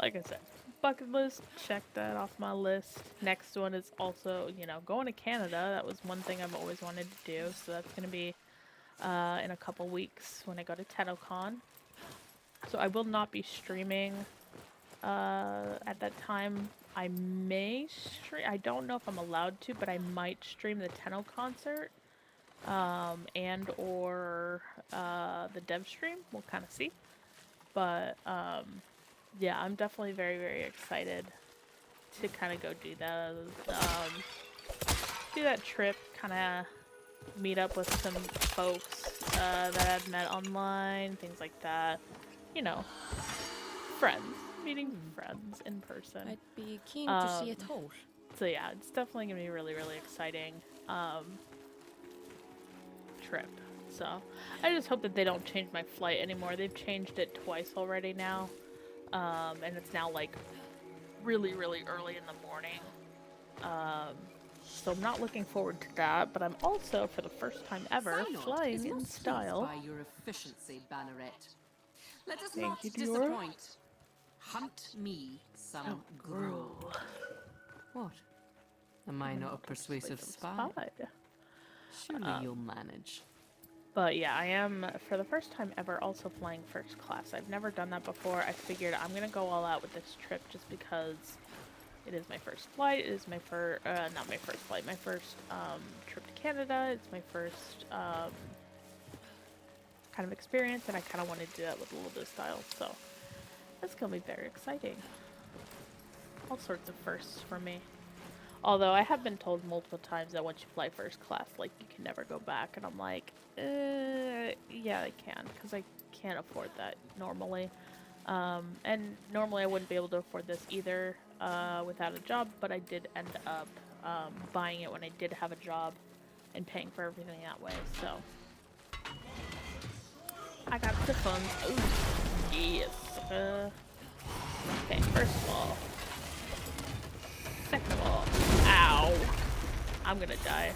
like I said, bucket list, check that off my list. Next one is also, you know, going to Canada. That was one thing I've always wanted to do, so that's going to be in a couple weeks when I go to TennoCon. So I will not be streaming at that time. I may stream, I don't know if I'm allowed to, but I might stream the Tenno concert and or the dev stream. We'll kind of see. But yeah, I'm definitely very, very excited to kind of go do those, do that trip, kind of meet up with some folks that I've met online, things like that. You know, friends, meeting friends in person. I'd be keen to see it all. So yeah, it's definitely gonna be a really, really exciting trip. So I just hope that they don't change my flight anymore. They've changed it twice already now, and it's now like really, really early in the morning. So I'm not looking forward to that, but I'm also, for the first time ever, Synod flying is in most style. pleased by your efficiency, Banneret. Let us Thank not you, Dior. disappoint. Hunt me some Oh, gruel. What? Am I not a persuasive spy? Surely you'll manage. But yeah, I am, for the first time ever, also flying first class. I've never done that before. I figured I'm gonna go all out with this trip just because it is my first flight. It is my first, not my first flight, my first trip to Canada. It's my first kind of experience, and I kind of wanted to do that with a little bit of style. So that's gonna be very exciting. All sorts of firsts for me. Although I have been told multiple times that once you fly first class, like, you can never go back, and I'm like, yeah, I can, because I can't afford that normally. And normally I wouldn't be able to afford this either without a job, but I did end up buying it when I did have a job and paying for everything that way, so. I got the funds. Ooh, yes. Okay, first of all. Second of all. Ow. I'm gonna die.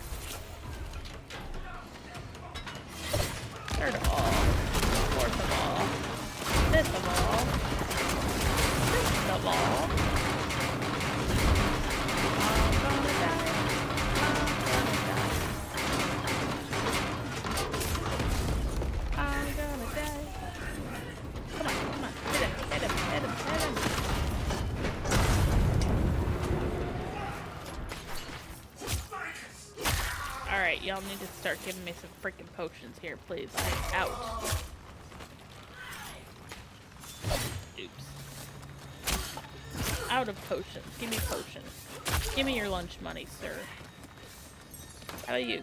Third of all. Fourth of all. Fifth of all. Sixth of all. I'm gonna die. I'm gonna die. Come on, come on. Hit him, hit him, hit him, hit him. Alright, y'all need to start giving me some freaking potions here, please. I'm out. Oops. Out of potions. Give me potions. Give me your lunch money, sir. How about you?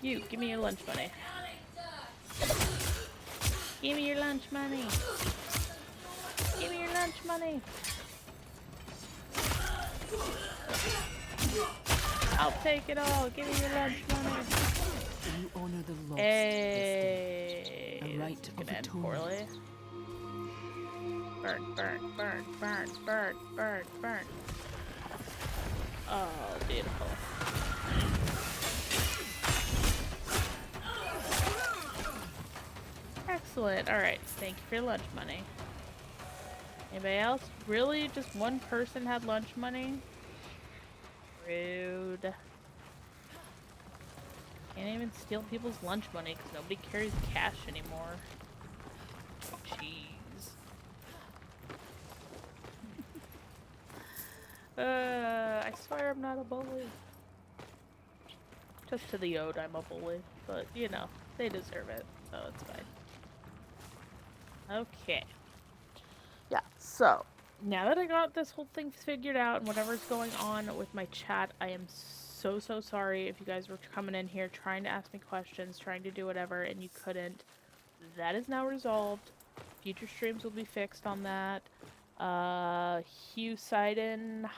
You, give me your lunch money. Give me your lunch money. Give me your lunch money. I'll take it all. Give me your lunch money. You honor the lost. Hey, A rite of end atonement. poorly. Burn, burn, burn, burn, burn, burn, burn. Oh, beautiful. Excellent. Alright, thank you for your lunch money. Anybody else? Really? Just one person had lunch money? Rude. Can't even steal people's lunch money because nobody carries cash anymore. Jeez. I swear I'm not a bully. Just to the Ode, I'm a bully. But, you know, they deserve it, so it's fine. Okay. Yeah, so, now that I got this whole thing figured out and whatever's going on with my chat, I am so sorry if you guys were coming in here trying to ask me questions, trying to do whatever, and you couldn't. That is now resolved. Future streams will be fixed on that. Hugh Seiden,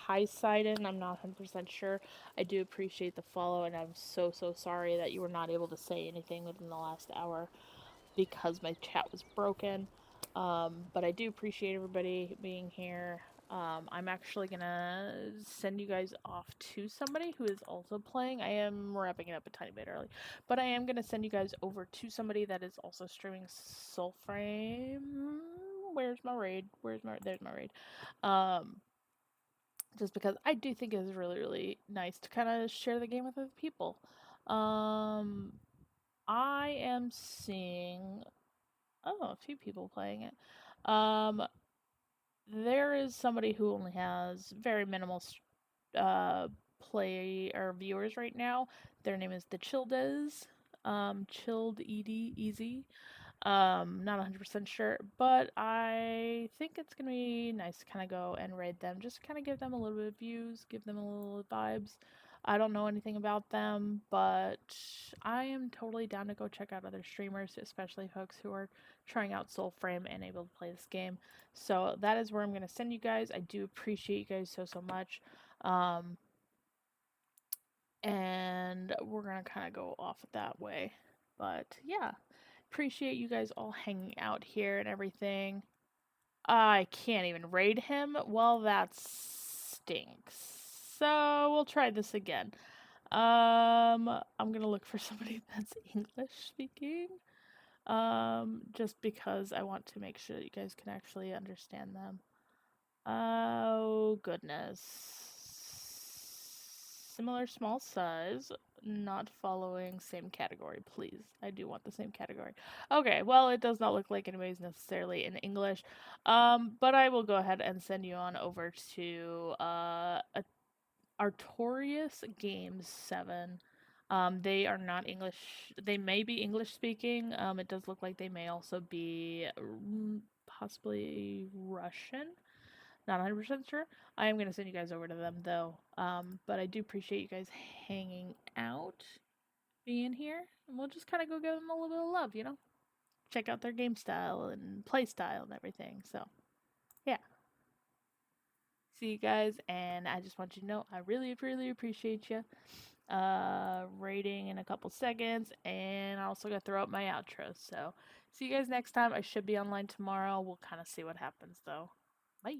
Hi Seiden, I'm not 100% sure. I do appreciate the follow, and I'm so sorry that you were not able to say anything within the last hour because my chat was broken. But I do appreciate everybody being here. I'm actually gonna send you guys off to somebody who is also playing. I am wrapping it up a tiny bit early, but I am gonna send you guys over to somebody that is also streaming Soulframe. Where's my raid? There's my raid. Just because I do think it is really nice to kind of share the game with other people. I am seeing a few people playing it. There is somebody who only has very minimal play or viewers right now. Their name is the Childes. Chilled Easy. Not 100% sure, but I think it's gonna be nice to kind of go and raid them, just kind of give them a little bit of views, give them a little vibes. I don't know anything about them, but I am totally down to go check out other streamers, especially folks who are trying out Soulframe and able to play this game. So that is where I'm gonna send you guys. I do appreciate you guys so much. And we're gonna kind of go off that way. But yeah, appreciate you guys all hanging out here and everything. I can't even raid him. Well, that stinks. So we'll try this again. I'm gonna look for somebody that's English speaking. Just because I want to make sure that you guys can actually understand them. Oh, goodness. Similar small size, not following same category, please. I do want the same category. Okay, well, it does not look like anybody's necessarily in English. But I will go ahead and send you on over to Artorias Games 7. They are not English. They may be English speaking. It does look like they may also be possibly Russian. Not 100% sure. I am going to send you guys over to them though. But I do appreciate you guys hanging out, being here. And we'll just kind of go give them a little bit of love, you know? Check out their game style and play style and everything. So, yeah. See you guys, and I just want you to know I really, really appreciate you. Rating in a couple seconds, and I also got to throw up my outro. So, see you guys next time. I should be online tomorrow. We'll kind of see what happens though. Bye.